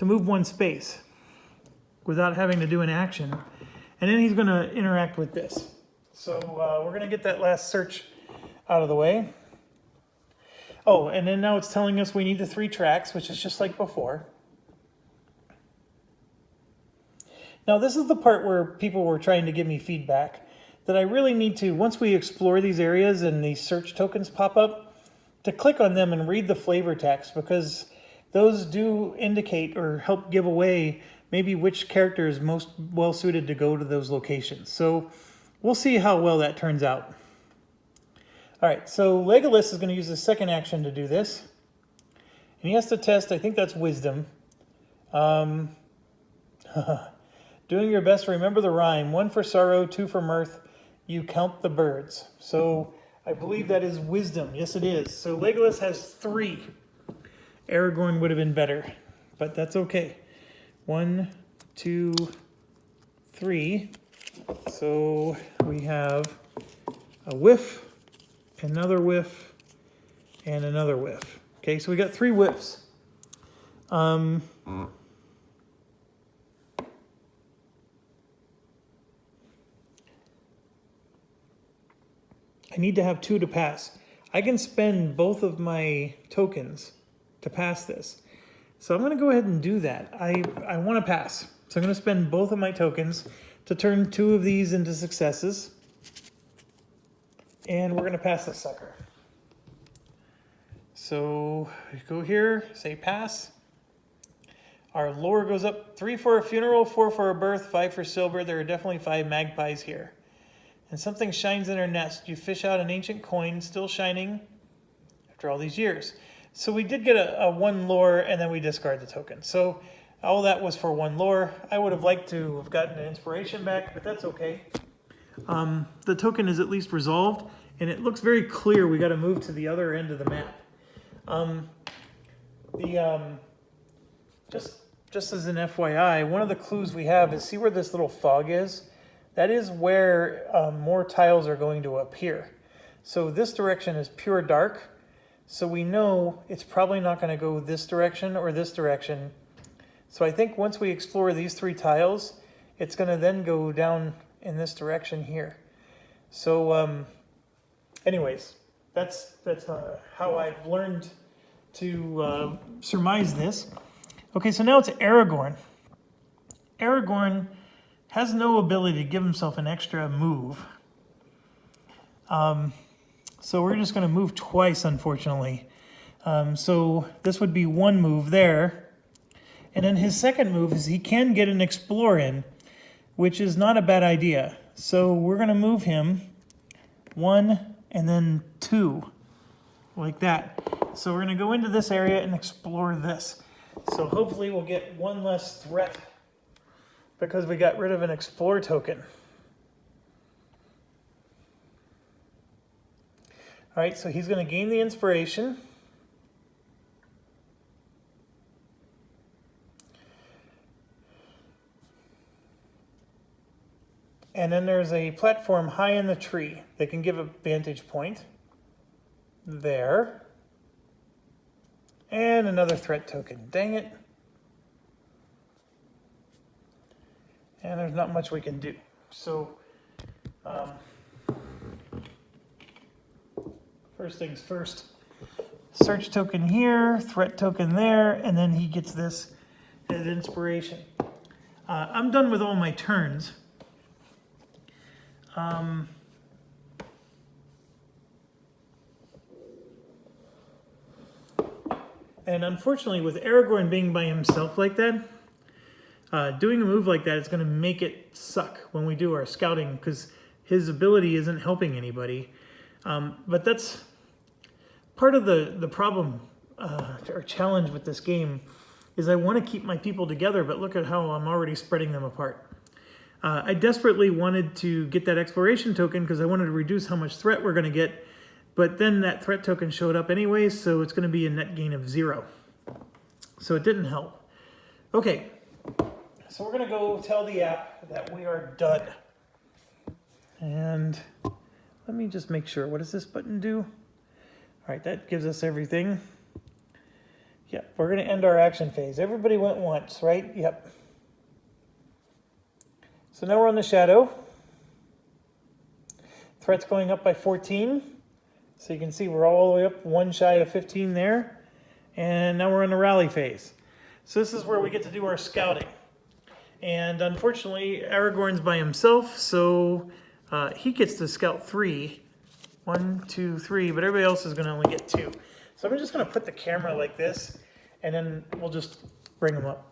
move 1 space without having to do an action. And then he's going to interact with this. So we're going to get that last search out of the way. Oh, and then now it's telling us we need the 3 tracks, which is just like before. Now this is the part where people were trying to give me feedback that I really need to, once we explore these areas and these search tokens pop up, to click on them and read the flavor text, because those do indicate or help give away maybe which character is most well suited to go to those locations. So we'll see how well that turns out. All right, so Legolas is going to use the second action to do this. And he has to test, I think that's wisdom. Doing your best, remember the rhyme. 1 for sorrow, 2 for mirth, you count the birds. So I believe that is wisdom. Yes, it is. So Legolas has 3. Aragorn would have been better, but that's okay. 1, 2, 3. So we have a whiff, another whiff, and another whiff. Okay, so we got 3 whiffs. I need to have 2 to pass. I can spend both of my tokens to pass this. So I'm going to go ahead and do that. I want to pass. So I'm going to spend both of my tokens to turn 2 of these into successes. And we're going to pass this sucker. So we go here, say pass. Our lore goes up 3 for a funeral, 4 for a birth, 5 for silver. There are definitely 5 magpies here. And something shines in our nest. You fish out an ancient coin, still shining after all these years. So we did get a 1 lore, and then we discard the token. So all that was for 1 lore. I would have liked to have gotten an inspiration back, but that's okay. the token is at least resolved, and it looks very clear we got to move to the other end of the map. Just as an FYI, one of the clues we have is, see where this little fog is? That is where more tiles are going to appear. So this direction is pure dark, so we know it's probably not going to go this direction or this direction. So I think once we explore these 3 tiles, it's going to then go down in this direction here. So anyways, that's how I've learned to surmise this. Okay, so now it's Aragorn. Aragorn has no ability to give himself an extra move. So we're just going to move twice, unfortunately. So this would be 1 move there. And then his second move is he can get an Explore in, which is not a bad idea. So we're going to move him 1 and then 2, like that. So we're going to go into this area and explore this. So hopefully we'll get 1 less threat because we got rid of an Explore token. All right, so he's going to gain the inspiration. And then there's a platform high in the tree that can give a vantage point. There. And another threat token. Dang it. And there's not much we can do. So, first things first. Search token here, threat token there, and then he gets this as inspiration. I'm done with all my turns. And unfortunately, with Aragorn being by himself like that, doing a move like that is going to make it suck when we do our scouting because his ability isn't helping anybody. But that's part of the problem or challenge with this game is I want to keep my people together, but look at how I'm already spreading them apart. I desperately wanted to get that exploration token because I wanted to reduce how much threat we're going to get. But then that threat token showed up anyway, so it's going to be a net gain of 0. So it didn't help. Okay, so we're going to go tell the app that we are done. And let me just make sure. What does this button do? All right, that gives us everything. Yep, we're going to end our action phase. Everybody went once, right? Yep. So now we're on the shadow. Threat's going up by 14. So you can see we're all the way up 1 shy of 15 there. And now we're in the rally phase. So this is where we get to do our scouting. And unfortunately, Aragorn's by himself, so he gets to scout 3. 1, 2, 3, but everybody else is going to only get 2. So I'm just going to put the camera like this, and then we'll just bring them up.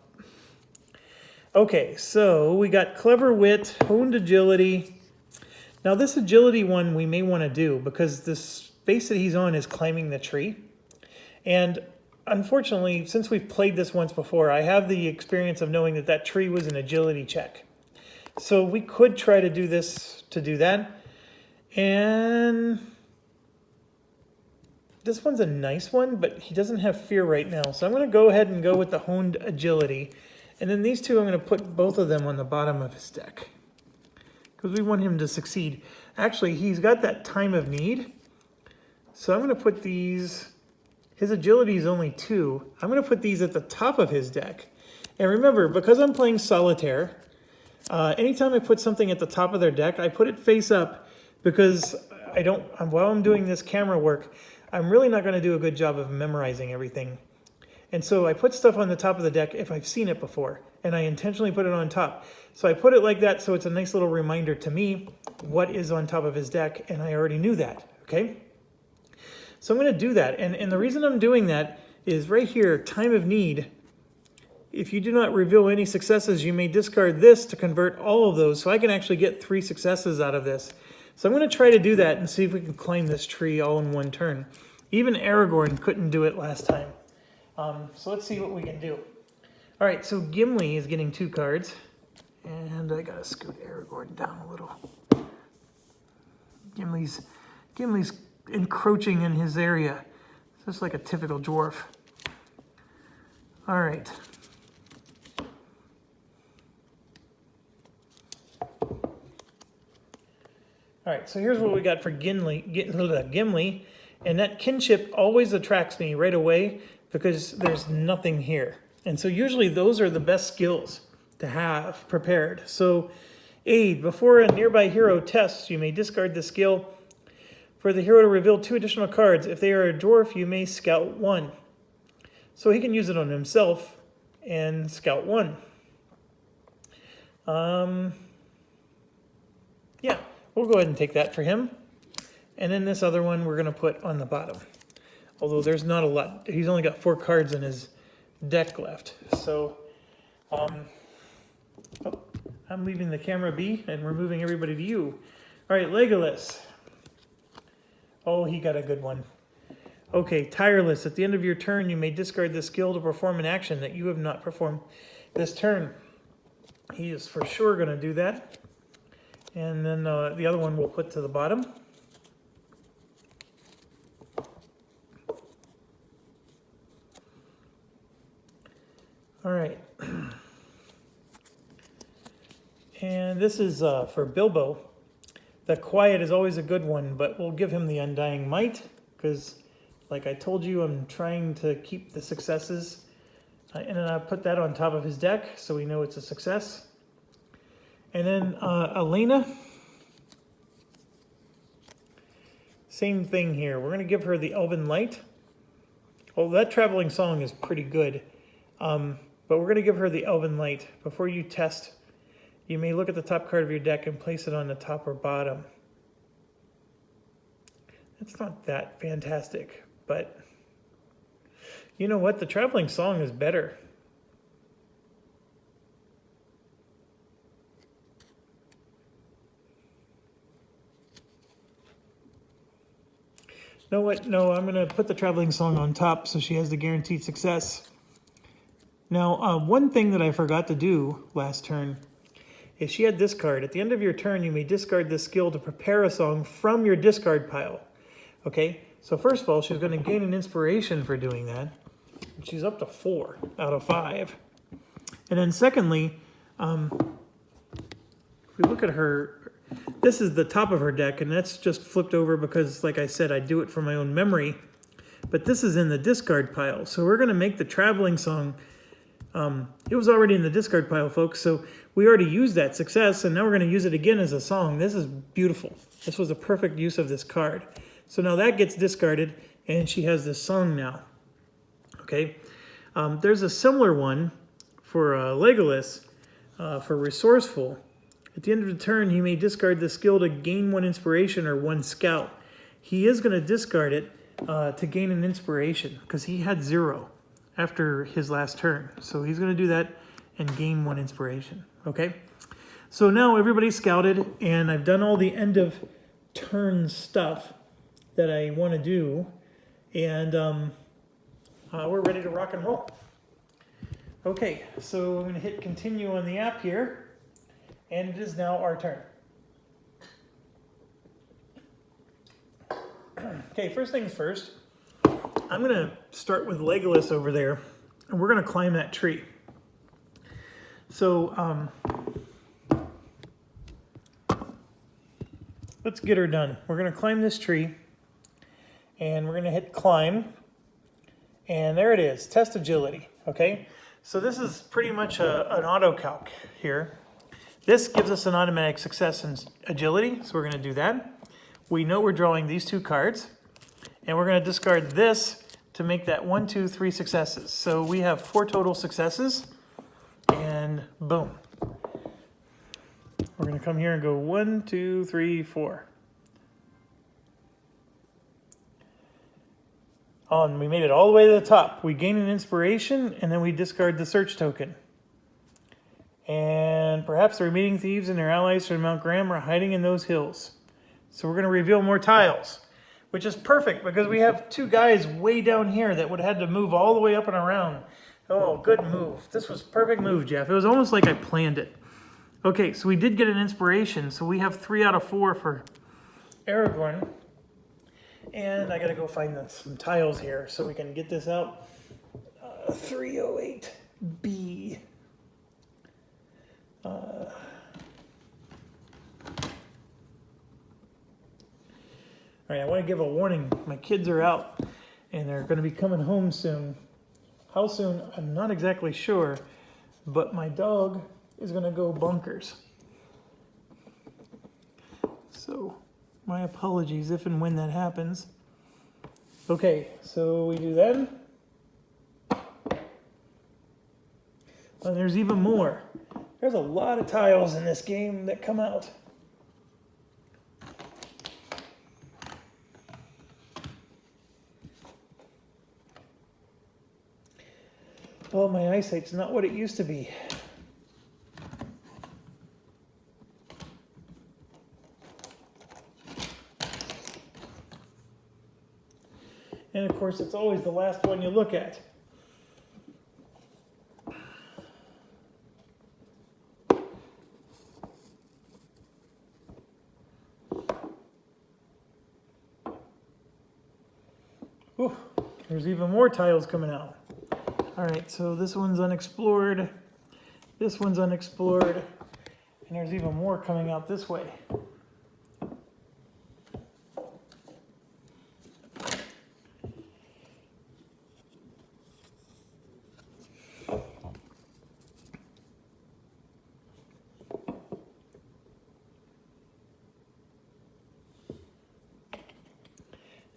Okay, so we got Clever Wit, Honed Agility. Now this agility one we may want to do because this space that he's on is climbing the tree. And unfortunately, since we've played this once before, I have the experience of knowing that that tree was an agility check. So we could try to do this to do that. And this one's a nice one, but he doesn't have fear right now. So I'm going to go ahead and go with the Honed Agility. And then these two, I'm going to put both of them on the bottom of his deck because we want him to succeed. Actually, he's got that Time of Need. So I'm going to put these, his agility is only 2. I'm going to put these at the top of his deck. And remember, because I'm playing solitaire, anytime I put something at the top of their deck, I put it face up because while I'm doing this camera work, I'm really not going to do a good job of memorizing everything. And so I put stuff on the top of the deck if I've seen it before, and I intentionally put it on top. So I put it like that so it's a nice little reminder to me what is on top of his deck, and I already knew that, okay? So I'm going to do that, and the reason I'm doing that is right here, Time of Need. If you do not reveal any successes, you may discard this to convert all of those, so I can actually get 3 successes out of this. So I'm going to try to do that and see if we can climb this tree all in one turn. Even Aragorn couldn't do it last time. So let's see what we can do. All right, so Gimli is getting 2 cards. And I got to scoot Aragorn down a little. Gimli's encroaching in his area. Just like a typical dwarf. All right. All right, so here's what we got for Gimli, and that kinship always attracts me right away because there's nothing here. And so usually those are the best skills to have prepared. So aid, before a nearby hero tests, you may discard the skill for the hero to reveal 2 additional cards. If they are a dwarf, you may scout 1. So he can use it on himself and scout 1. Yeah. We'll go ahead and take that for him. And then this other one we're going to put on the bottom. Although there's not a lot. He's only got 4 cards in his deck left. So I'm leaving the camera be and we're moving everybody to you. All right, Legolas. Oh, he got a good one. Okay, Tireless. At the end of your turn, you may discard the skill to perform an action that you have not performed this turn. He is for sure going to do that. And then the other one we'll put to the bottom. All right. And this is for Bilbo. The Quiet is always a good one, but we'll give him the Undying Might because, like I told you, I'm trying to keep the successes. And then I put that on top of his deck so we know it's a success. And then Elena, same thing here. We're going to give her the Elven Light. Oh, that Traveling Song is pretty good. But we're going to give her the Elven Light. Before you test, you may look at the top card of your deck and place it on the top or bottom. It's not that fantastic, but you know what? The Traveling Song is better. know what? No, I'm going to put the Traveling Song on top so she has the guaranteed success. Now, one thing that I forgot to do last turn is she had this card. At the end of your turn, you may discard this skill to prepare a song from your discard pile. Okay, so first of all, she's going to gain an inspiration for doing that. She's up to 4 out of 5. And then secondly, if we look at her, this is the top of her deck, and that's just flipped over because, like I said, I do it from my own memory. But this is in the discard pile. So we're going to make the Traveling Song. It was already in the discard pile, folks, so we already used that success, and now we're going to use it again as a song. This is beautiful. This was a perfect use of this card. So now that gets discarded, and she has this song now. Okay, there's a similar one for Legolas, for Resourceful. At the end of the turn, he may discard the skill to gain 1 inspiration or 1 scout. He is going to discard it to gain an inspiration because he had 0 after his last turn. So he's going to do that and gain 1 inspiration. Okay, so now everybody's scouted, and I've done all the end of turn stuff that I want to do, and we're ready to rock and roll. Okay, so I'm going to hit continue on the app here, and it is now our turn. Okay, first things first, I'm going to start with Legolas over there, and we're going to climb that tree. So let's get her done. We're going to climb this tree, and we're going to hit climb, and there it is, test agility. Okay, so this is pretty much an auto calc here. This gives us an automatic success in agility, so we're going to do that. We know we're drawing these 2 cards, and we're going to discard this to make that 1, 2, 3 successes. So we have 4 total successes, and boom. We're going to come here and go 1, 2, 3, 4. Oh, and we made it all the way to the top. We gain an inspiration, and then we discard the search token. And perhaps the remaining thieves and their allies from Mount Graham are hiding in those hills. So we're going to reveal more tiles, which is perfect because we have 2 guys way down here that would have had to move all the way up and around. Oh, good move. This was a perfect move, Jeff. It was almost like I planned it. Okay, so we did get an inspiration. So we have 3 out of 4 for Aragorn. And I gotta go find some tiles here so we can get this out. 308B. All right, I want to give a warning. My kids are out and they're going to be coming home soon. How soon? I'm not exactly sure, but my dog is going to go bonkers. So my apologies if and when that happens. Okay, so we do that. Oh, there's even more. There's a lot of tiles in this game that come out. Oh, my eyesight's not what it used to be. And of course, it's always the last one you look at. Ooh, there's even more tiles coming out. All right, so this one's unexplored. This one's unexplored. And there's even more coming out this way.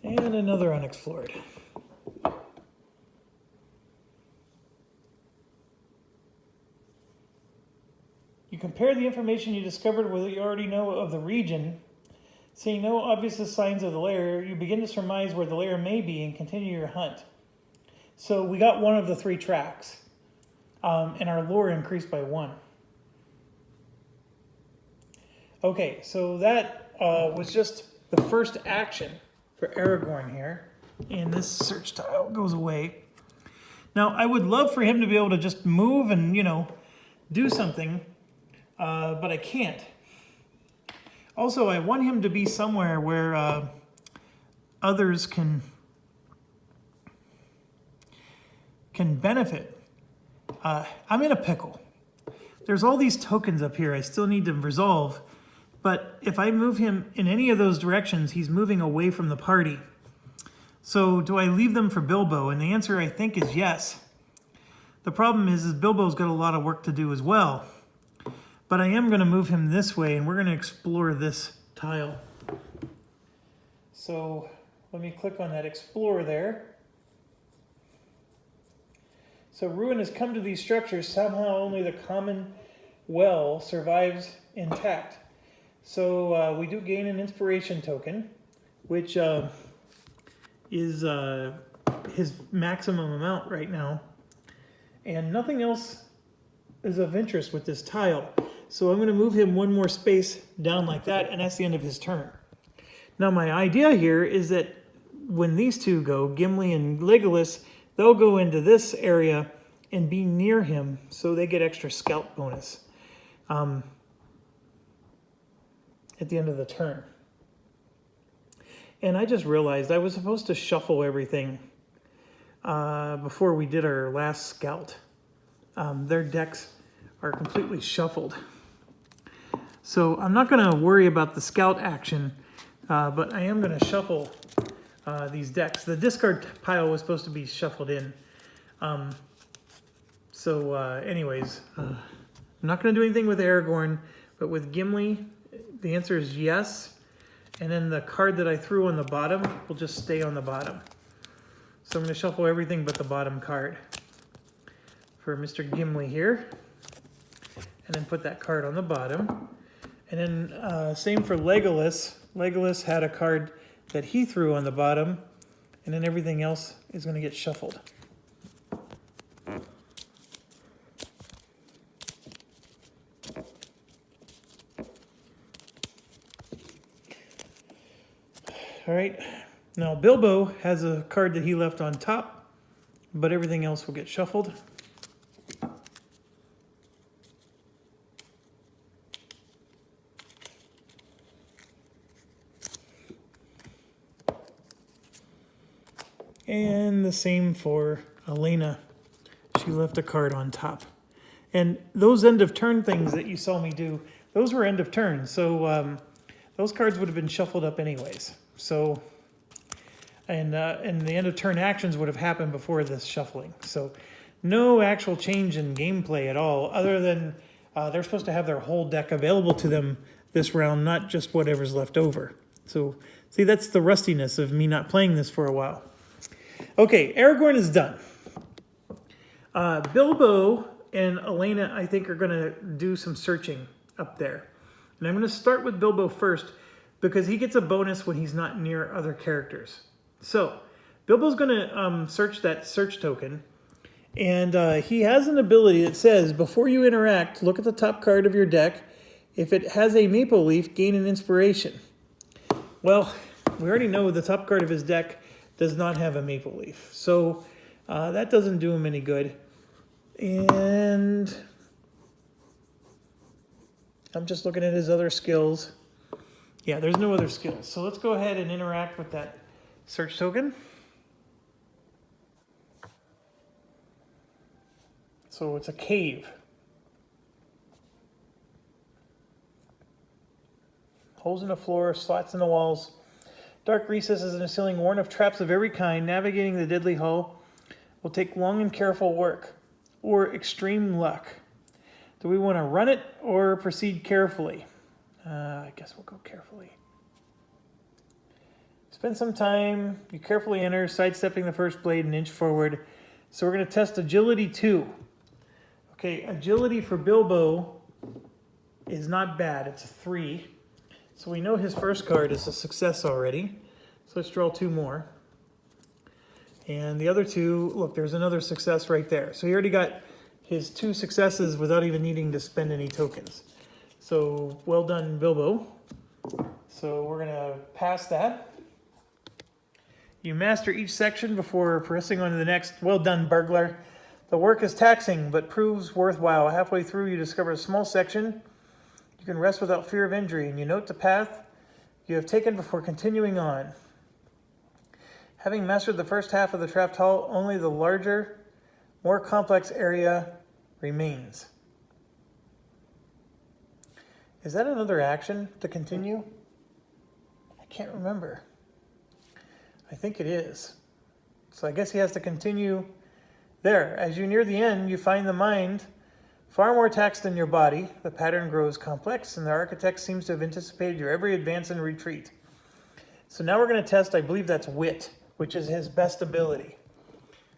And another unexplored. You compare the information you discovered with what you already know of the region. Seeing no obvious signs of the lair, you begin to surmise where the lair may be and continue your hunt. So we got one of the 3 tracks, and our lore increased by 1. Okay, so that was just the first action for Aragorn here, and this search tile goes away. Now, I would love for him to be able to just move and, do something, but I can't. Also, I want him to be somewhere where others can benefit. I'm in a pickle. There's all these tokens up here I still need to resolve. But if I move him in any of those directions, he's moving away from the party. So do I leave them for Bilbo? And the answer, I think, is yes. The problem is Bilbo's got a lot of work to do as well. But I am going to move him this way, and we're going to explore this tile. So let me click on that Explore there. So Ruin has come to these structures. Somehow only the common well survives intact. So we do gain an inspiration token, which is his maximum amount right now. And nothing else is of interest with this tile. So I'm going to move him one more space down like that, and that's the end of his turn. Now my idea here is that when these two go, Gimli and Legolas, they'll go into this area and be near him, so they get extra scout bonus at the end of the turn. And I just realized I was supposed to shuffle everything before we did our last scout. Their decks are completely shuffled. So I'm not going to worry about the scout action, but I am going to shuffle these decks. The discard pile was supposed to be shuffled in. Anyways, I'm not going to do anything with Aragorn, but with Gimli, the answer is yes. And then the card that I threw on the bottom will just stay on the bottom. So I'm going to shuffle everything but the bottom card for Mr. Gimli here. And then put that card on the bottom. And then same for Legolas. Legolas had a card that he threw on the bottom. And then everything else is going to get shuffled. All right, now Bilbo has a card that he left on top, but everything else will get shuffled. And the same for Elena. She left a card on top. And those end of turn things that you saw me do, those were end of turn. So those cards would have been shuffled up anyways. So, and the end of turn actions would have happened before this shuffling. So no actual change in gameplay at all, other than they're supposed to have their whole deck available to them this round, not just whatever's left over. So see, that's the rustiness of me not playing this for a while. Okay, Aragorn is done. Bilbo and Elena, I think, are going to do some searching up there. And I'm going to start with Bilbo first because he gets a bonus when he's not near other characters. So Bilbo's going to search that search token. And he has an ability that says, before you interact, look at the top card of your deck. If it has a maple leaf, gain an inspiration. Well, we already know the top card of his deck does not have a maple leaf. So that doesn't do him any good. And I'm just looking at his other skills. Yeah, there's no other skills. So let's go ahead and interact with that search token. So it's a cave. Holes in the floor, slots in the walls, dark recesses in the ceiling, warned of traps of every kind. Navigating the deadly hull will take long and careful work or extreme luck. Do we want to run it or proceed carefully? I guess we'll go carefully. Spend some time. You carefully enter, sidestepping the first blade an inch forward. So we're going to test agility 2. Okay, agility for Bilbo is not bad. It's a 3. So we know his first card is a success already. So let's draw 2 more. And the other 2, look, there's another success right there. So he already got his 2 successes without even needing to spend any tokens. So well done, Bilbo. So we're going to pass that. You master each section before pressing on to the next. Well done, burglar. The work is taxing, but proves worthwhile. Halfway through, you discover a small section. You can rest without fear of injury, and you note the path you have taken before continuing on. Having mastered the first half of the trapped hull, only the larger, more complex area remains. Is that another action to continue? I can't remember. I think it is. So I guess he has to continue there. As you near the end, you find the mind far more taxed than your body. The pattern grows complex, and the architect seems to have anticipated your every advance and retreat. So now we're going to test, I believe that's wit, which is his best ability.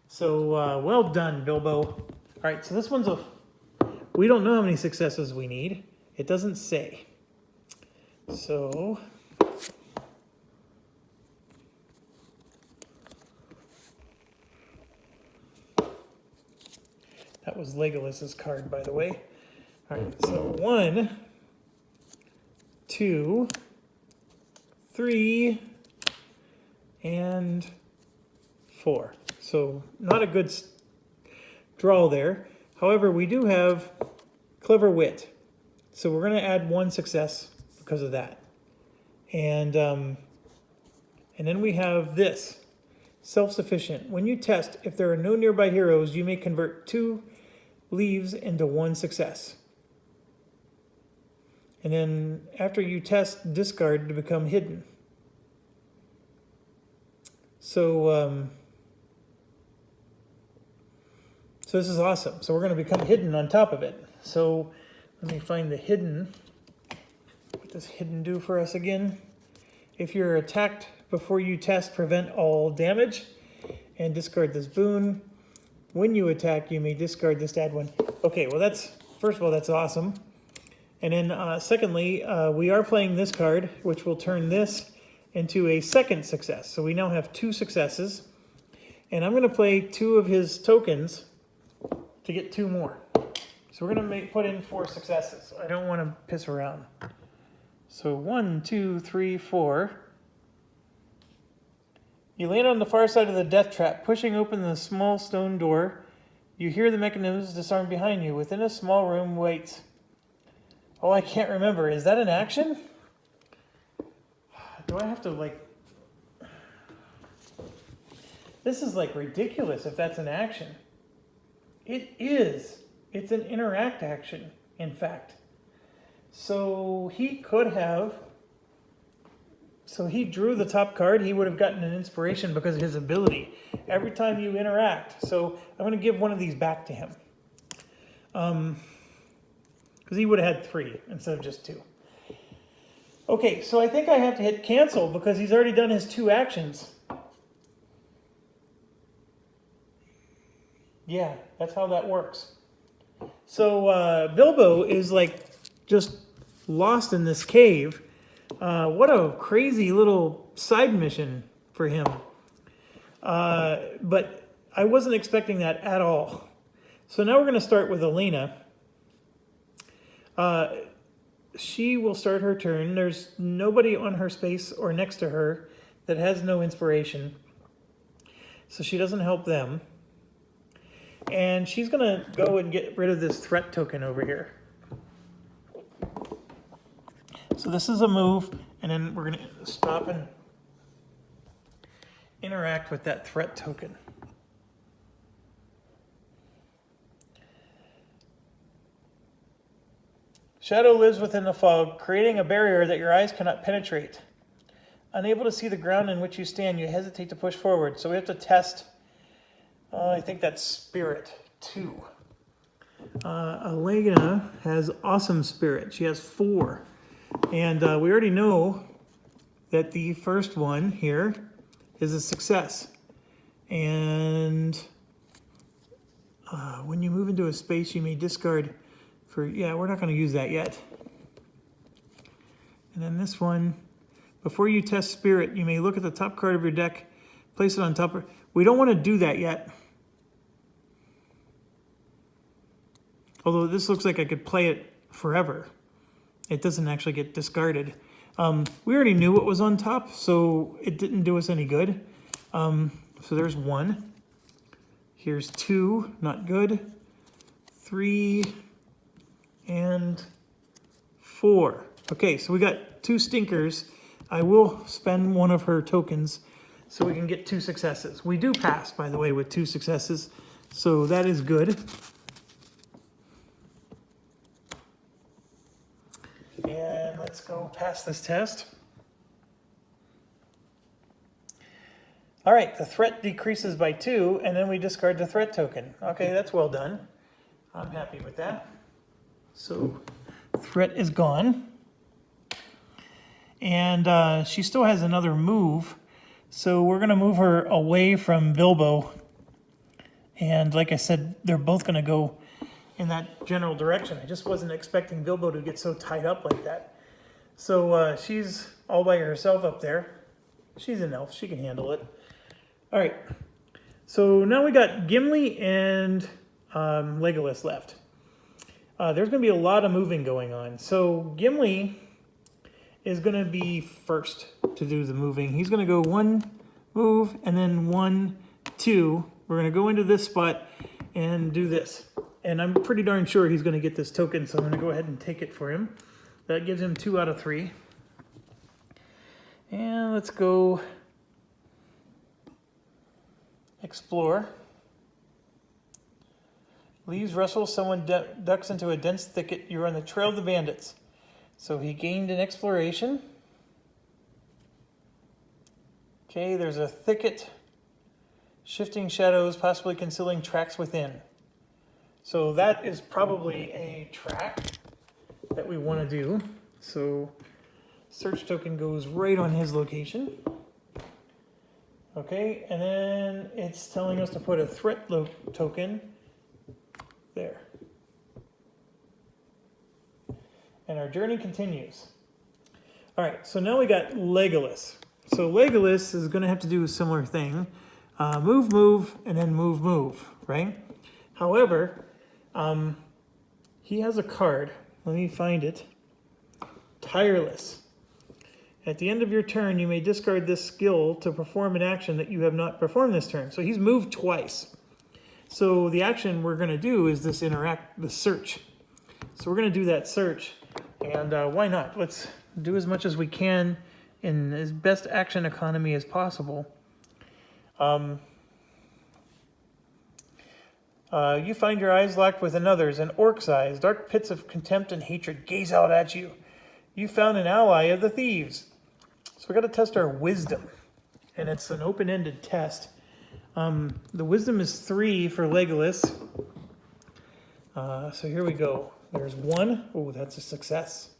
So well done, Bilbo. All right, so this one's we don't know how many successes we need. It doesn't say. So that was Legolas's card, by the way. All right, so 1, 2, 3, and 4. So not a good draw there. However, we do have clever wit. So we're going to add 1 success because of that. And then we have this, self-sufficient. When you test, if there are no nearby heroes, you may convert 2 leaves into 1 success. And then after you test, discard to become hidden. So this is awesome. So we're going to become hidden on top of it. So let me find the hidden. What does hidden do for us again? If you're attacked before you test, prevent all damage and discard this boon. When you attack, you may discard this to add 1. Okay, well that's, first of all, that's awesome. And then secondly, we are playing this card, which will turn this into a second success. So we now have 2 successes. And I'm going to play 2 of his tokens to get 2 more. So we're going to put in 4 successes. I don't want to piss around. So 1, 2, 3, 4. You land on the far side of the death trap, pushing open the small stone door. You hear the mechanisms disarm behind you. Within a small room waits. Oh, I can't remember. Is that an action? Do I have to, like... This is like ridiculous if that's an action. It is. It's an interact action, in fact. So he could have, so he drew the top card, he would have gotten an inspiration because of his ability. Every time you interact. So I'm going to give one of these back to him. Because he would have had 3 instead of just 2. Okay, so I think I have to hit cancel because he's already done his 2 actions. Yeah, that's how that works. So Bilbo is like just lost in this cave. What a crazy little side mission for him. But I wasn't expecting that at all. So now we're going to start with Elena. She will start her turn. There's nobody on her space or next to her that has no inspiration. So she doesn't help them. And she's going to go and get rid of this threat token over here. So this is a move, and then we're going to stop and interact with that threat token. Shadow lives within the fog, creating a barrier that your eyes cannot penetrate. Unable to see the ground in which you stand, you hesitate to push forward. So we have to test, I think that's Spirit 2. Elena has Awesome Spirit. She has 4. And we already know that the first one here is a success. And when you move into a space, you may discard for, yeah, we're not going to use that yet. And then this one, before you test Spirit, you may look at the top card of your deck, place it on top. We don't want to do that yet. Although this looks like I could play it forever. It doesn't actually get discarded. We already knew what was on top, so it didn't do us any good. So there's 1. Here's 2, not good. 3 and 4. Okay, so we got 2 stinkers. I will spend one of her tokens so we can get 2 successes. We do pass, by the way, with 2 successes, so that is good. And let's go past this test. All right, the threat decreases by 2, and then we discard the threat token. Okay, that's well done. I'm happy with that. So threat is gone. And she still has another move. So we're going to move her away from Bilbo. And like I said, they're both going to go in that general direction. I just wasn't expecting Bilbo to get so tied up like that. So she's all by herself up there. She's an elf. She can handle it. All right. So now we got Gimli and Legolas left. There's going to be a lot of moving going on. So Gimli is going to be first to do the moving. He's going to go 1 move and then 1, 2. We're going to go into this spot and do this. And I'm pretty darn sure he's going to get this token, so I'm going to go ahead and take it for him. That gives him 2 out of 3. And let's go explore. Leaves rustle, someone ducks into a dense thicket. You're on the trail of the bandits. So he gained an exploration. Okay, there's a thicket, shifting shadows, possibly concealing tracks within. So that is probably a track that we want to do. So search token goes right on his location. Okay, and then it's telling us to put a threat token there. And our journey continues. All right, so now we got Legolas. So Legolas is going to have to do a similar thing. Move, move, and then move, move, right? However, he has a card. Let me find it. Tireless. At the end of your turn, you may discard this skill to perform an action that you have not performed this turn. So he's moved twice. So the action we're going to do is this search. So we're going to do that search. And why not? Let's do as much as we can in as best action economy as possible. You find your eyes locked with another's, an orc's eyes. Dark pits of contempt and hatred gaze out at you. You found an ally of the thieves. So we got to test our wisdom, and it's an open-ended test. The wisdom is 3 for Legolas. So here we go. There's 1. Oh, that's a success.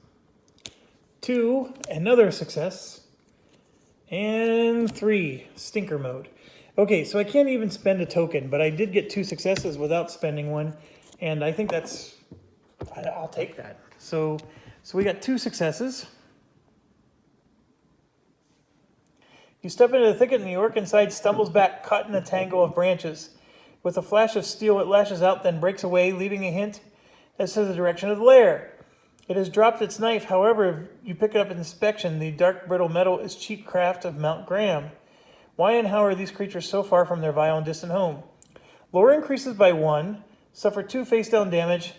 2, another success. And 3, stinker mode. Okay, so I can't even spend a token, but I did get 2 successes without spending one, and I think I'll take that. So we got 2 successes. You step into the thicket and the orc inside stumbles back, caught in a tangle of branches. With a flash of steel, it lashes out, then breaks away, leaving a hint as to the direction of the lair. It has dropped its knife. However, you pick it up in inspection. The dark, brittle metal is cheap craft of Mount Graham. Why and how are these creatures so far from their vile and distant home? Lore increases by 1. Suffer 2 face-down damage.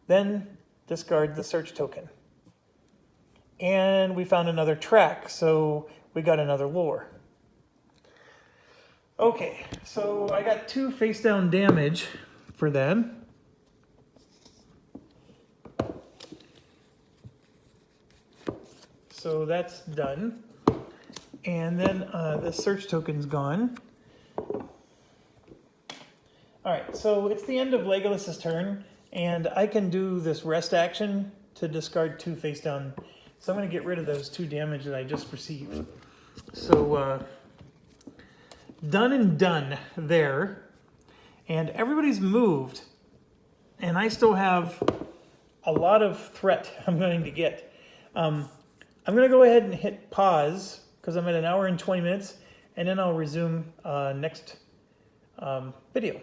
Then discard the search token. And we found another track, so we got another lore. Okay, so I got 2 face-down damage for them. So that's done. And then the search token's gone. Alright, so it's the end of Legolas's turn, and I can do this rest action to discard 2 face-down. So I'm going to get rid of those 2 damage that I just received. So, done and done there. And everybody's moved. And I still have a lot of threat I'm going to get. I'm going to go ahead and hit pause, because I'm at 1 hour and 20 minutes. And then I'll resume next video.